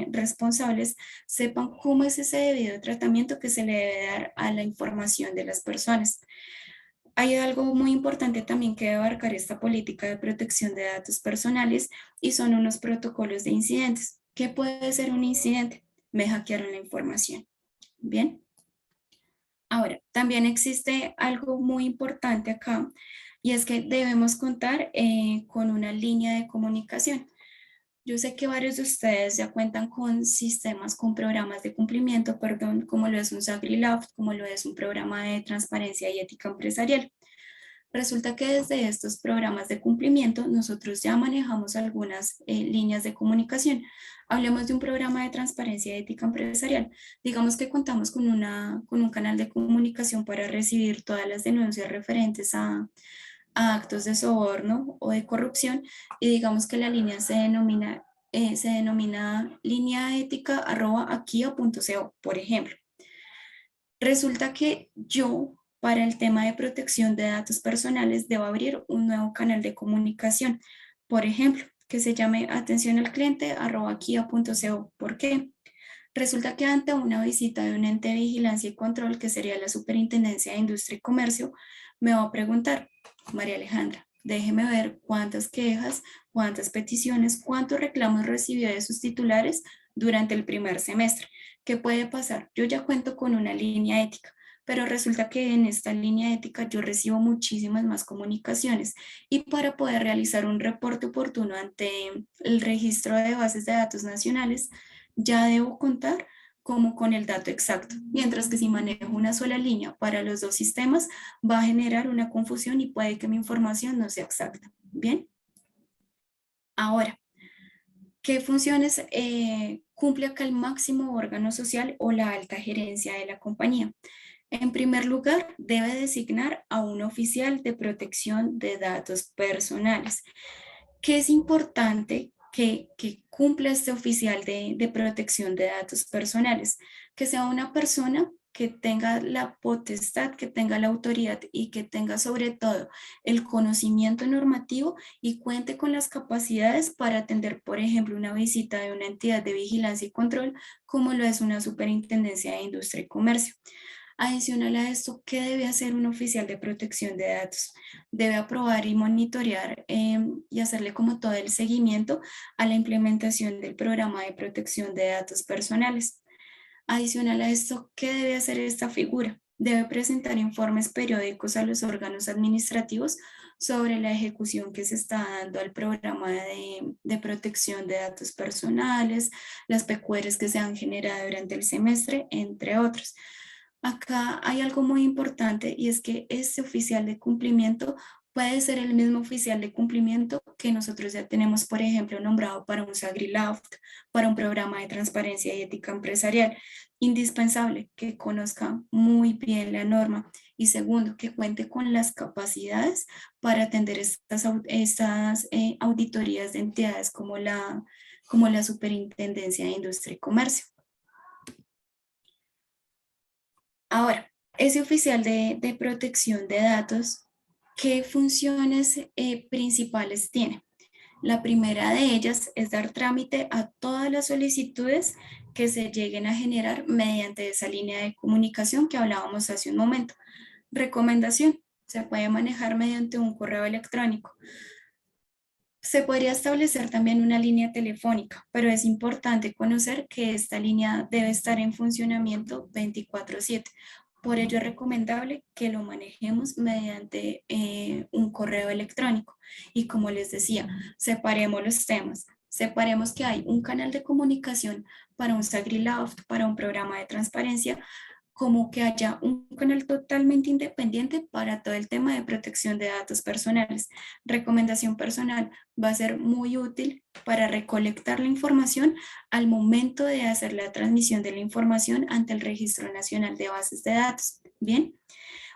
responsables sepan cómo es ese debido tratamiento que se le debe dar a la información de las personas. Hay algo muy importante también que debe abarcar esta política de protección de datos personales y son unos protocolos de incidentes. ¿Qué puede ser un incidente? Me hackearon la información. Bien. Ahora, también existe algo muy importante acá y es que debemos contar con una línea de comunicación. Yo sé que varios de ustedes ya cuentan con sistemas, con programas de cumplimiento, perdón, como lo es un SAGRI Loft, como lo es un programa de transparencia y ética empresarial. Resulta que desde estos programas de cumplimiento nosotros ya manejamos algunas líneas de comunicación. Hablemos de un programa de transparencia ética empresarial. Digamos que contamos con un canal de comunicación para recibir todas las denuncias referentes a actos de soborno o de corrupción, y digamos que la línea se denomina línea ética @akia.co, por ejemplo. Resulta que yo, para el tema de protección de datos personales, debo abrir un nuevo canal de comunicación, por ejemplo, que se llame atención al cliente @kia.co. ¿Por qué? Resulta que ante una visita de un ente de vigilancia y control, que sería la Superintendencia de Industria y Comercio, me va a preguntar: María Alejandra, déjeme ver cuántas quejas, cuántas peticiones, cuántos reclamos recibió de sus titulares durante el primer semestre. ¿Qué puede pasar? Yo ya cuento con una línea ética, pero resulta que en esta línea ética yo recibo muchísimas más comunicaciones, y para poder realizar un reporte oportuno ante el registro de bases de datos nacionales, ya debo contar como con el dato exacto, mientras que si manejo una sola línea para los dos sistemas, va a generar una confusión y puede que mi información no sea exacta. Bien, ahora, ¿qué funciones cumple acá el máximo órgano social o la alta gerencia de la compañía? En primer lugar, debe designar a un oficial de protección de datos personales, que es importante que cumpla este oficial de protección de datos personales, que sea una persona que tenga la potestad, que tenga la autoridad y que tenga sobre todo el conocimiento normativo y cuente con las capacidades para atender, por ejemplo, una visita de una entidad de vigilancia y control, como lo es una superintendencia de industria y comercio. Adicional a esto, ¿qué debe hacer un oficial de protección de datos? Debe aprobar y monitorear y hacerle como todo el seguimiento a la implementación del programa de protección de datos personales. Adicional a esto, ¿qué debe hacer esta figura? Debe presentar informes periódicos a los órganos administrativos sobre la ejecución que se está dando al programa de protección de datos personales, las PQRs que se han generado durante el semestre, entre otros. Acá hay algo muy importante, y es que este oficial de cumplimiento puede ser el mismo oficial de cumplimiento que nosotros ya tenemos, por ejemplo, nombrado para un SagriLoft, para un programa de transparencia y ética empresarial. Indispensable que conozca muy bien la norma, y segundo, que cuente con las capacidades para atender estas auditorías de entidades como la Superintendencia de Industria y Comercio. Ahora, ese oficial de protección de datos, ¿qué funciones principales tiene? La primera de ellas es dar trámite a todas las solicitudes que se lleguen a generar mediante esa línea de comunicación que hablábamos hace un momento. Recomendación: se puede manejar mediante un correo electrónico. Se podría establecer también una línea telefónica, pero es importante conocer que esta línea debe estar en funcionamiento 24/7. Por ello es recomendable que lo manejemos mediante un correo electrónico. Y como les decía, separemos los temas. Separemos que hay un canal de comunicación para un SagriLoft, para un programa de transparencia, como que haya un canal totalmente independiente para todo el tema de protección de datos personales. Recomendación personal: va a ser muy útil para recolectar la información al momento de hacer la transmisión de la información ante el Registro Nacional de Bases de Datos. Bien.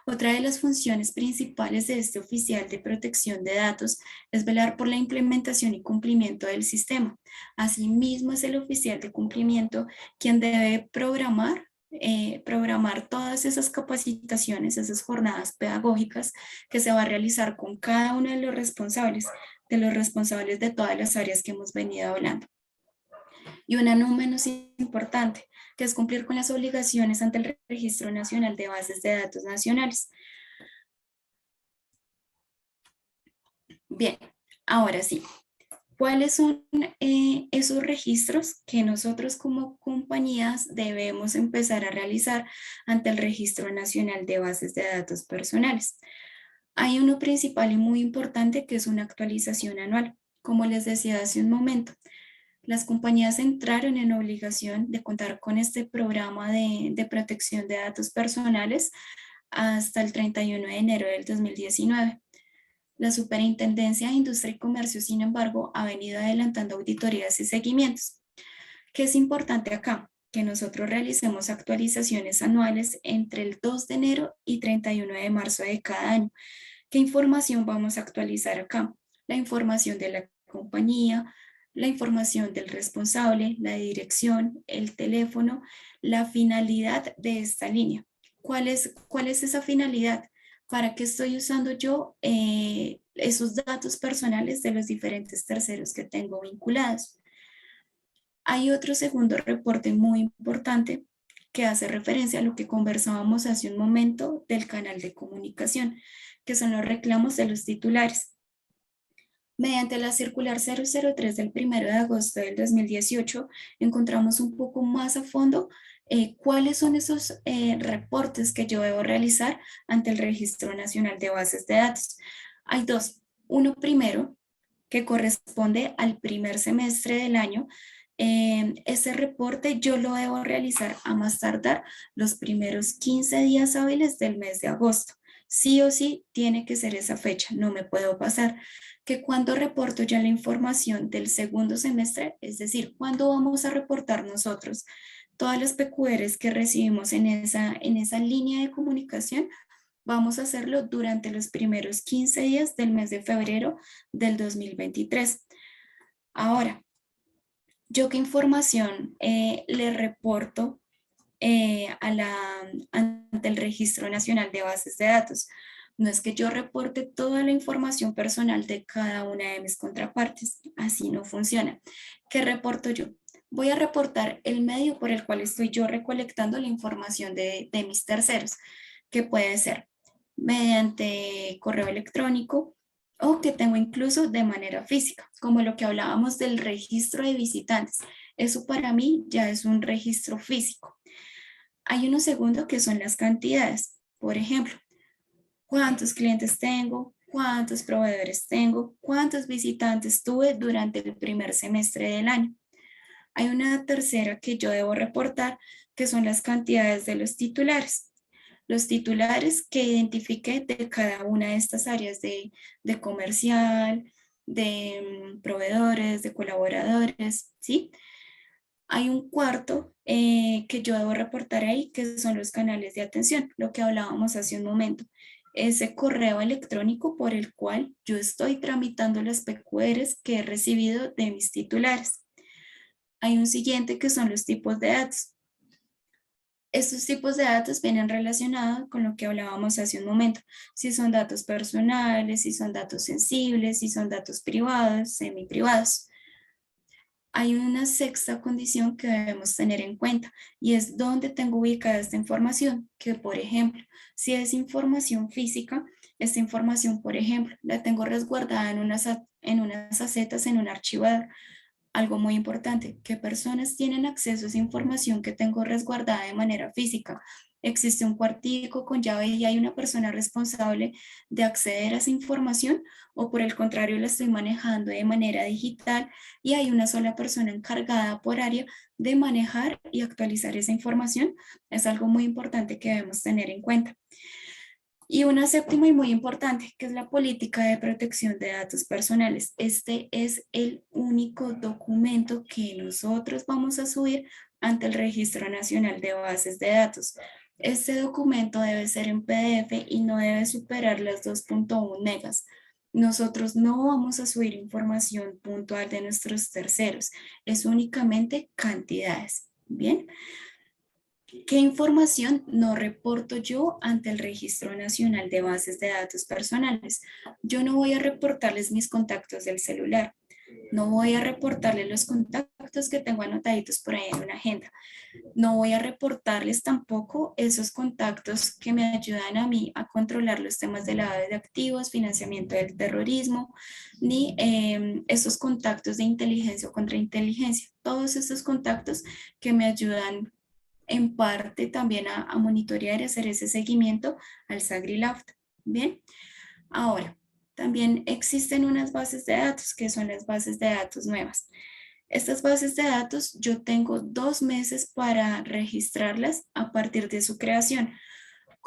Otra de las funciones principales de este oficial de protección de datos es velar por la implementación y cumplimiento del sistema. Asimismo, es el oficial de cumplimiento quien debe programar todas esas capacitaciones, esas jornadas pedagógicas que se va a realizar con cada uno de los responsables de todas las áreas que hemos venido hablando. Y una no menos importante, que es cumplir con las obligaciones ante el Registro Nacional de Bases de Datos Nacionales. Bien, ahora sí, ¿cuáles son esos registros que nosotros como compañías debemos empezar a realizar ante el Registro Nacional de Bases de Datos Personales? Hay uno principal y muy importante, que es una actualización anual. Como les decía hace un momento, las compañías entraron en obligación de contar con este programa de protección de datos personales hasta el 31 de enero del 2019. La Superintendencia de Industria y Comercio, sin embargo, ha venido adelantando auditorías y seguimientos. ¿Qué es importante acá? Que nosotros realicemos actualizaciones anuales entre el 2 de enero y 31 de marzo de cada año. ¿Qué información vamos a actualizar acá? La información de la compañía, la información del responsable, la dirección, el teléfono, la finalidad de esta línea. ¿Cuál es esa finalidad? ¿Para qué estoy usando yo esos datos personales de los diferentes terceros que tengo vinculados? Hay otro segundo reporte muy importante que hace referencia a lo que conversábamos hace un momento del canal de comunicación, que son los reclamos de los titulares. Mediante la circular 003 del 1 de agosto del 2018, encontramos un poco más a fondo cuáles son esos reportes que yo debo realizar ante el Registro Nacional de Bases de Datos. Hay dos. Uno primero, que corresponde al primer semestre del año. Ese reporte yo lo debo realizar a más tardar los primeros 15 días hábiles del mes de agosto. Sí o sí tiene que ser esa fecha, no me puedo pasar. Que cuando reporto ya la información del segundo semestre, es decir, cuando vamos a reportar nosotros todas las PQRs que recibimos en esa línea de comunicación, vamos a hacerlo durante los primeros 15 días del mes de febrero del 2023. Ahora, ¿yo qué información le reporto ante el Registro Nacional de Bases de Datos? No es que yo reporte toda la información personal de cada una de mis contrapartes, así no funciona. ¿Qué reporto yo? Voy a reportar el medio por el cual estoy yo recolectando la información de mis terceros, que puede ser mediante correo electrónico o que tengo incluso de manera física, como lo que hablábamos del registro de visitantes. Eso para mí ya es un registro físico. Hay uno segundo que son las cantidades. Por ejemplo, cuántos clientes tengo, cuántos proveedores tengo, cuántos visitantes tuve durante el primer semestre del año. Hay una tercera que yo debo reportar, que son las cantidades de los titulares. Los titulares que identifique de cada una de estas áreas de comercial, de proveedores, de colaboradores, ¿sí? Hay un cuarto que yo debo reportar ahí, que son los canales de atención, lo que hablábamos hace un momento. Ese correo electrónico por el cual yo estoy tramitando las PQRs que he recibido de mis titulares. Hay un siguiente que son los tipos de datos. Estos tipos de datos vienen relacionados con lo que hablábamos hace un momento. Si son datos personales, si son datos sensibles, si son datos privados, semiprivados. Hay una sexta condición que debemos tener en cuenta y es dónde tengo ubicada esta información, que por ejemplo, si es información física, esta información, por ejemplo, la tengo resguardada en unas acetas, en un archivador. Algo muy importante, ¿qué personas tienen acceso a esa información que tengo resguardada de manera física? ¿Existe un cuartico con llave y hay una persona responsable de acceder a esa información? ¿O por el contrario la estoy manejando de manera digital y hay una sola persona encargada por área de manejar y actualizar esa información? Es algo muy importante que debemos tener en cuenta. Y una séptima y muy importante, que es la política de protección de datos personales. Este es el único documento que nosotros vamos a subir ante el Registro Nacional de Bases de Datos. Este documento debe ser en PDF y no debe superar las 2.1 megas. Nosotros no vamos a subir información puntual de nuestros terceros, es únicamente cantidades. Bien. ¿Qué información no reporto yo ante el Registro Nacional de Bases de Datos Personales? Yo no voy a reportarles mis contactos del celular, no voy a reportarles los contactos que tengo anotaditos por ahí en una agenda, no voy a reportarles tampoco esos contactos que me ayudan a mí a controlar los temas de lavado de activos, financiamiento del terrorismo, ni esos contactos de inteligencia o contrainteligencia, todos esos contactos que me ayudan en parte también a monitorear y hacer ese seguimiento al SAGRI-LAUT. Bien, ahora, también existen unas bases de datos que son las bases de datos nuevas. Estas bases de datos yo tengo 2 meses para registrarlas a partir de su creación.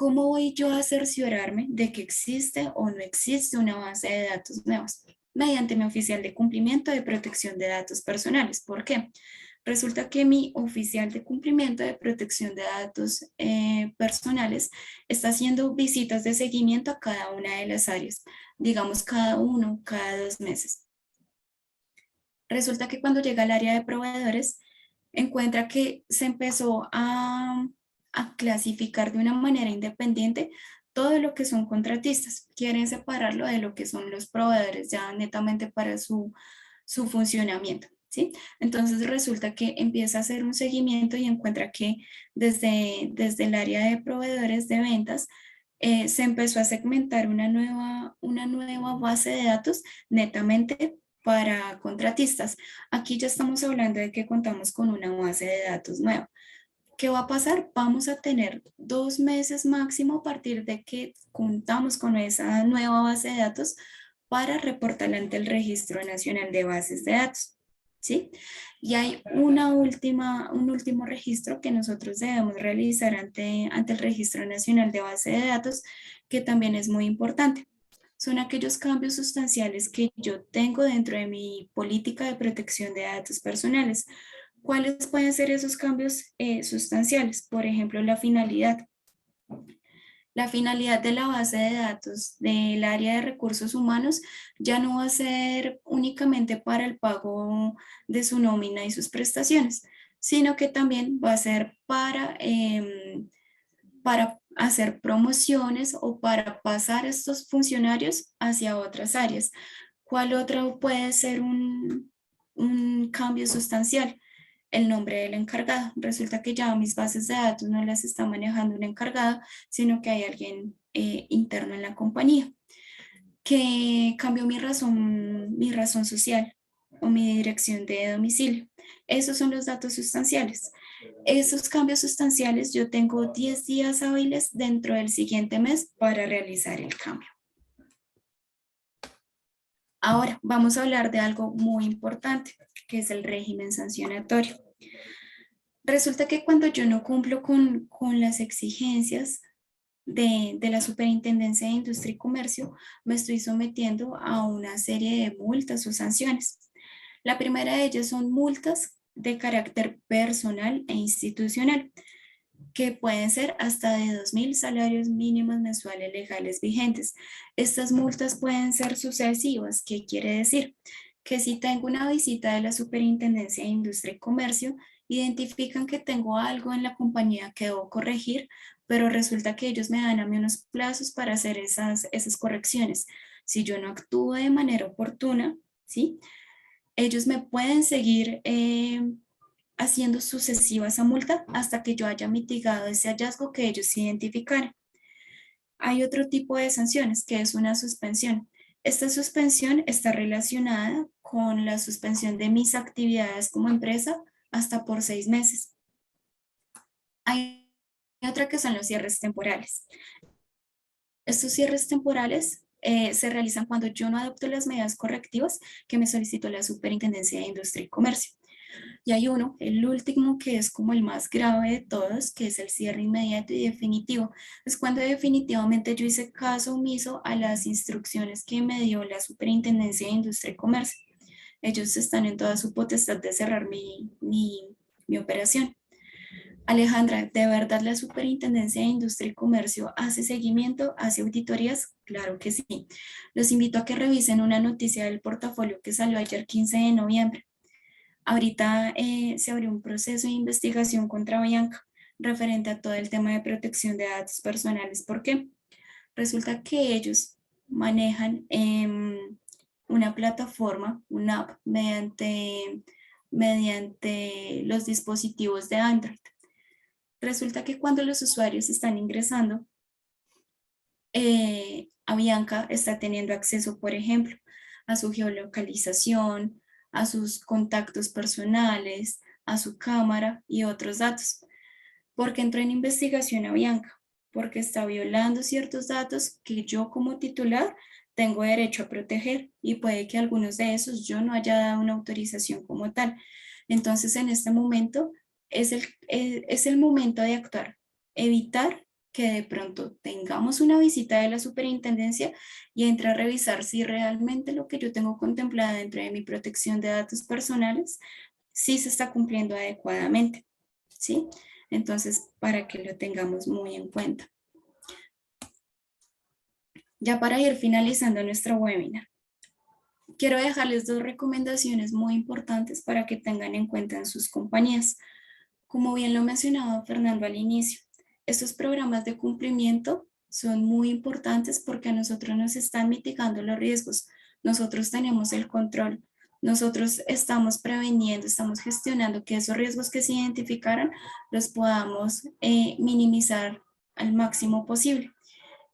¿Cómo voy yo a cerciorarme de que existe o no existe una base de datos nuevas? Mediante mi oficial de cumplimiento de protección de datos personales. ¿Por qué? Resulta que mi oficial de cumplimiento de protección de datos personales está haciendo visitas de seguimiento a cada una de las áreas, digamos cada 1, cada 2 meses. Resulta que cuando llega al área de proveedores, encuentra que se empezó a clasificar de una manera independiente todo lo que son contratistas. Quieren separarlo de lo que son los proveedores ya netamente para su funcionamiento, ¿sí? Entonces resulta que empieza a hacer un seguimiento y encuentra que desde el área de proveedores de ventas se empezó a segmentar una nueva base de datos netamente para contratistas. Aquí ya estamos hablando de que contamos con una base de datos nueva. ¿Qué va a pasar? Vamos a tener 2 meses máximo a partir de que contamos con esa nueva base de datos para reportar ante el Registro Nacional de Bases de Datos, ¿sí? Y hay un último registro que nosotros debemos realizar ante el Registro Nacional de Bases de Datos, que también es muy importante. Son aquellos cambios sustanciales que yo tengo dentro de mi política de protección de datos personales. ¿Cuáles pueden ser esos cambios sustanciales? Por ejemplo, la finalidad. La finalidad de la base de datos del área de recursos humanos ya no va a ser únicamente para el pago de su nómina y sus prestaciones, sino que también va a ser para hacer promociones o para pasar estos funcionarios hacia otras áreas. ¿Cuál otro puede ser un cambio sustancial? El nombre del encargado. Resulta que ya mis bases de datos no las está manejando un encargado, sino que hay alguien interno en la compañía que cambió mi razón social o mi dirección de domicilio. Esos son los datos sustanciales. Esos cambios sustanciales yo tengo 10 días hábiles dentro del siguiente mes para realizar el cambio. Ahora vamos a hablar de algo muy importante, que es el régimen sancionatorio. Resulta que cuando yo no cumplo con las exigencias de la Superintendencia de Industria y Comercio, me estoy sometiendo a una serie de multas o sanciones. La primera de ellas son multas de carácter personal e institucional, que pueden ser hasta de 2.000 salarios mínimos mensuales legales vigentes. Estas multas pueden ser sucesivas. ¿Qué quiere decir? Que si tengo una visita de la Superintendencia de Industria y Comercio, identifican que tengo algo en la compañía que debo corregir, pero resulta que ellos me dan a mí unos plazos para hacer esas correcciones. Si yo no actúo de manera oportuna, ¿sí? Ellos me pueden seguir haciendo sucesiva esa multa hasta que yo haya mitigado ese hallazgo que ellos identificaron. Hay otro tipo de sanciones, que es una suspensión. Esta suspensión está relacionada con la suspensión de mis actividades como empresa hasta por 6 meses. Hay otra que son los cierres temporales. Estos cierres temporales se realizan cuando yo no adopto las medidas correctivas que me solicitó la Superintendencia de Industria y Comercio. Y hay uno, el último, que es como el más grave de todos, que es el cierre inmediato y definitivo. Es cuando definitivamente yo hice caso omiso a las instrucciones que me dio la Superintendencia de Industria y Comercio. Ellos están en toda su potestad de cerrar mi operación. Alejandra, ¿de verdad la Superintendencia de Industria y Comercio hace seguimiento, hace auditorías? Claro que sí. Los invito a que revisen una noticia del portafolio que salió ayer 15 de noviembre. Ahorita se abrió un proceso de investigación contra Bianca referente a todo el tema de protección de datos personales. ¿Por qué? Resulta que ellos manejan una plataforma, una app, mediante los dispositivos de Android. Resulta que cuando los usuarios están ingresando, a Bianca está teniendo acceso, por ejemplo, a su geolocalización, a sus contactos personales, a su cámara y otros datos. ¿Por qué entró en investigación a Bianca? Porque está violando ciertos datos que yo como titular tengo derecho a proteger y puede que algunos de esos yo no haya dado una autorización como tal. Entonces, en este momento es el momento de actuar, evitar que de pronto tengamos una visita de la superintendencia y entre a revisar si realmente lo que yo tengo contemplado dentro de mi protección de datos personales sí se está cumpliendo adecuadamente, ¿sí? Entonces, para que lo tengamos muy en cuenta. Ya para ir finalizando nuestro webinar, quiero dejarles 2 recomendaciones muy importantes para que tengan en cuenta en sus compañías. Como bien lo mencionaba Fernando al inicio, estos programas de cumplimiento son muy importantes porque a nosotros nos están mitigando los riesgos. Nosotros tenemos el control. Nosotros estamos preveniendo, estamos gestionando que esos riesgos que se identificaran los podamos minimizar al máximo posible.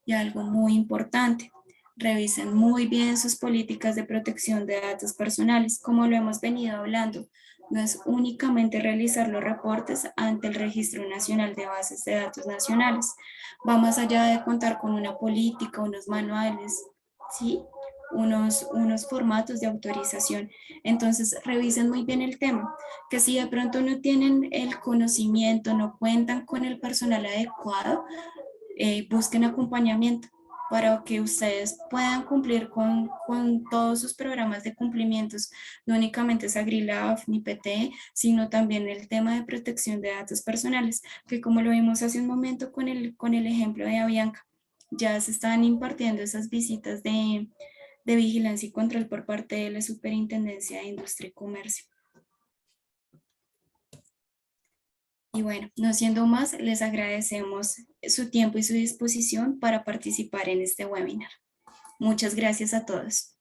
Y algo muy importante, revisen muy bien sus políticas de protección de datos personales, como lo hemos venido hablando. No es únicamente realizar los reportes ante el Registro Nacional de Bases de Datos Nacionales. Va más allá de contar con una política, unos manuales, ¿sí? Unos formatos de autorización. Entonces, revisen muy bien el tema, que si de pronto no tienen el conocimiento, no cuentan con el personal adecuado, busquen acompañamiento para que ustedes puedan cumplir con todos sus programas de cumplimientos, no únicamente SAGRILAF ni PT, sino también el tema de protección de datos personales, que como lo vimos hace un momento con el ejemplo de Avianca, ya se están impartiendo esas visitas de vigilancia y control por parte de la Superintendencia de Industria y Comercio. Y bueno, no siendo más, les agradecemos su tiempo y su disposición para participar en este webinar. Muchas gracias a todos.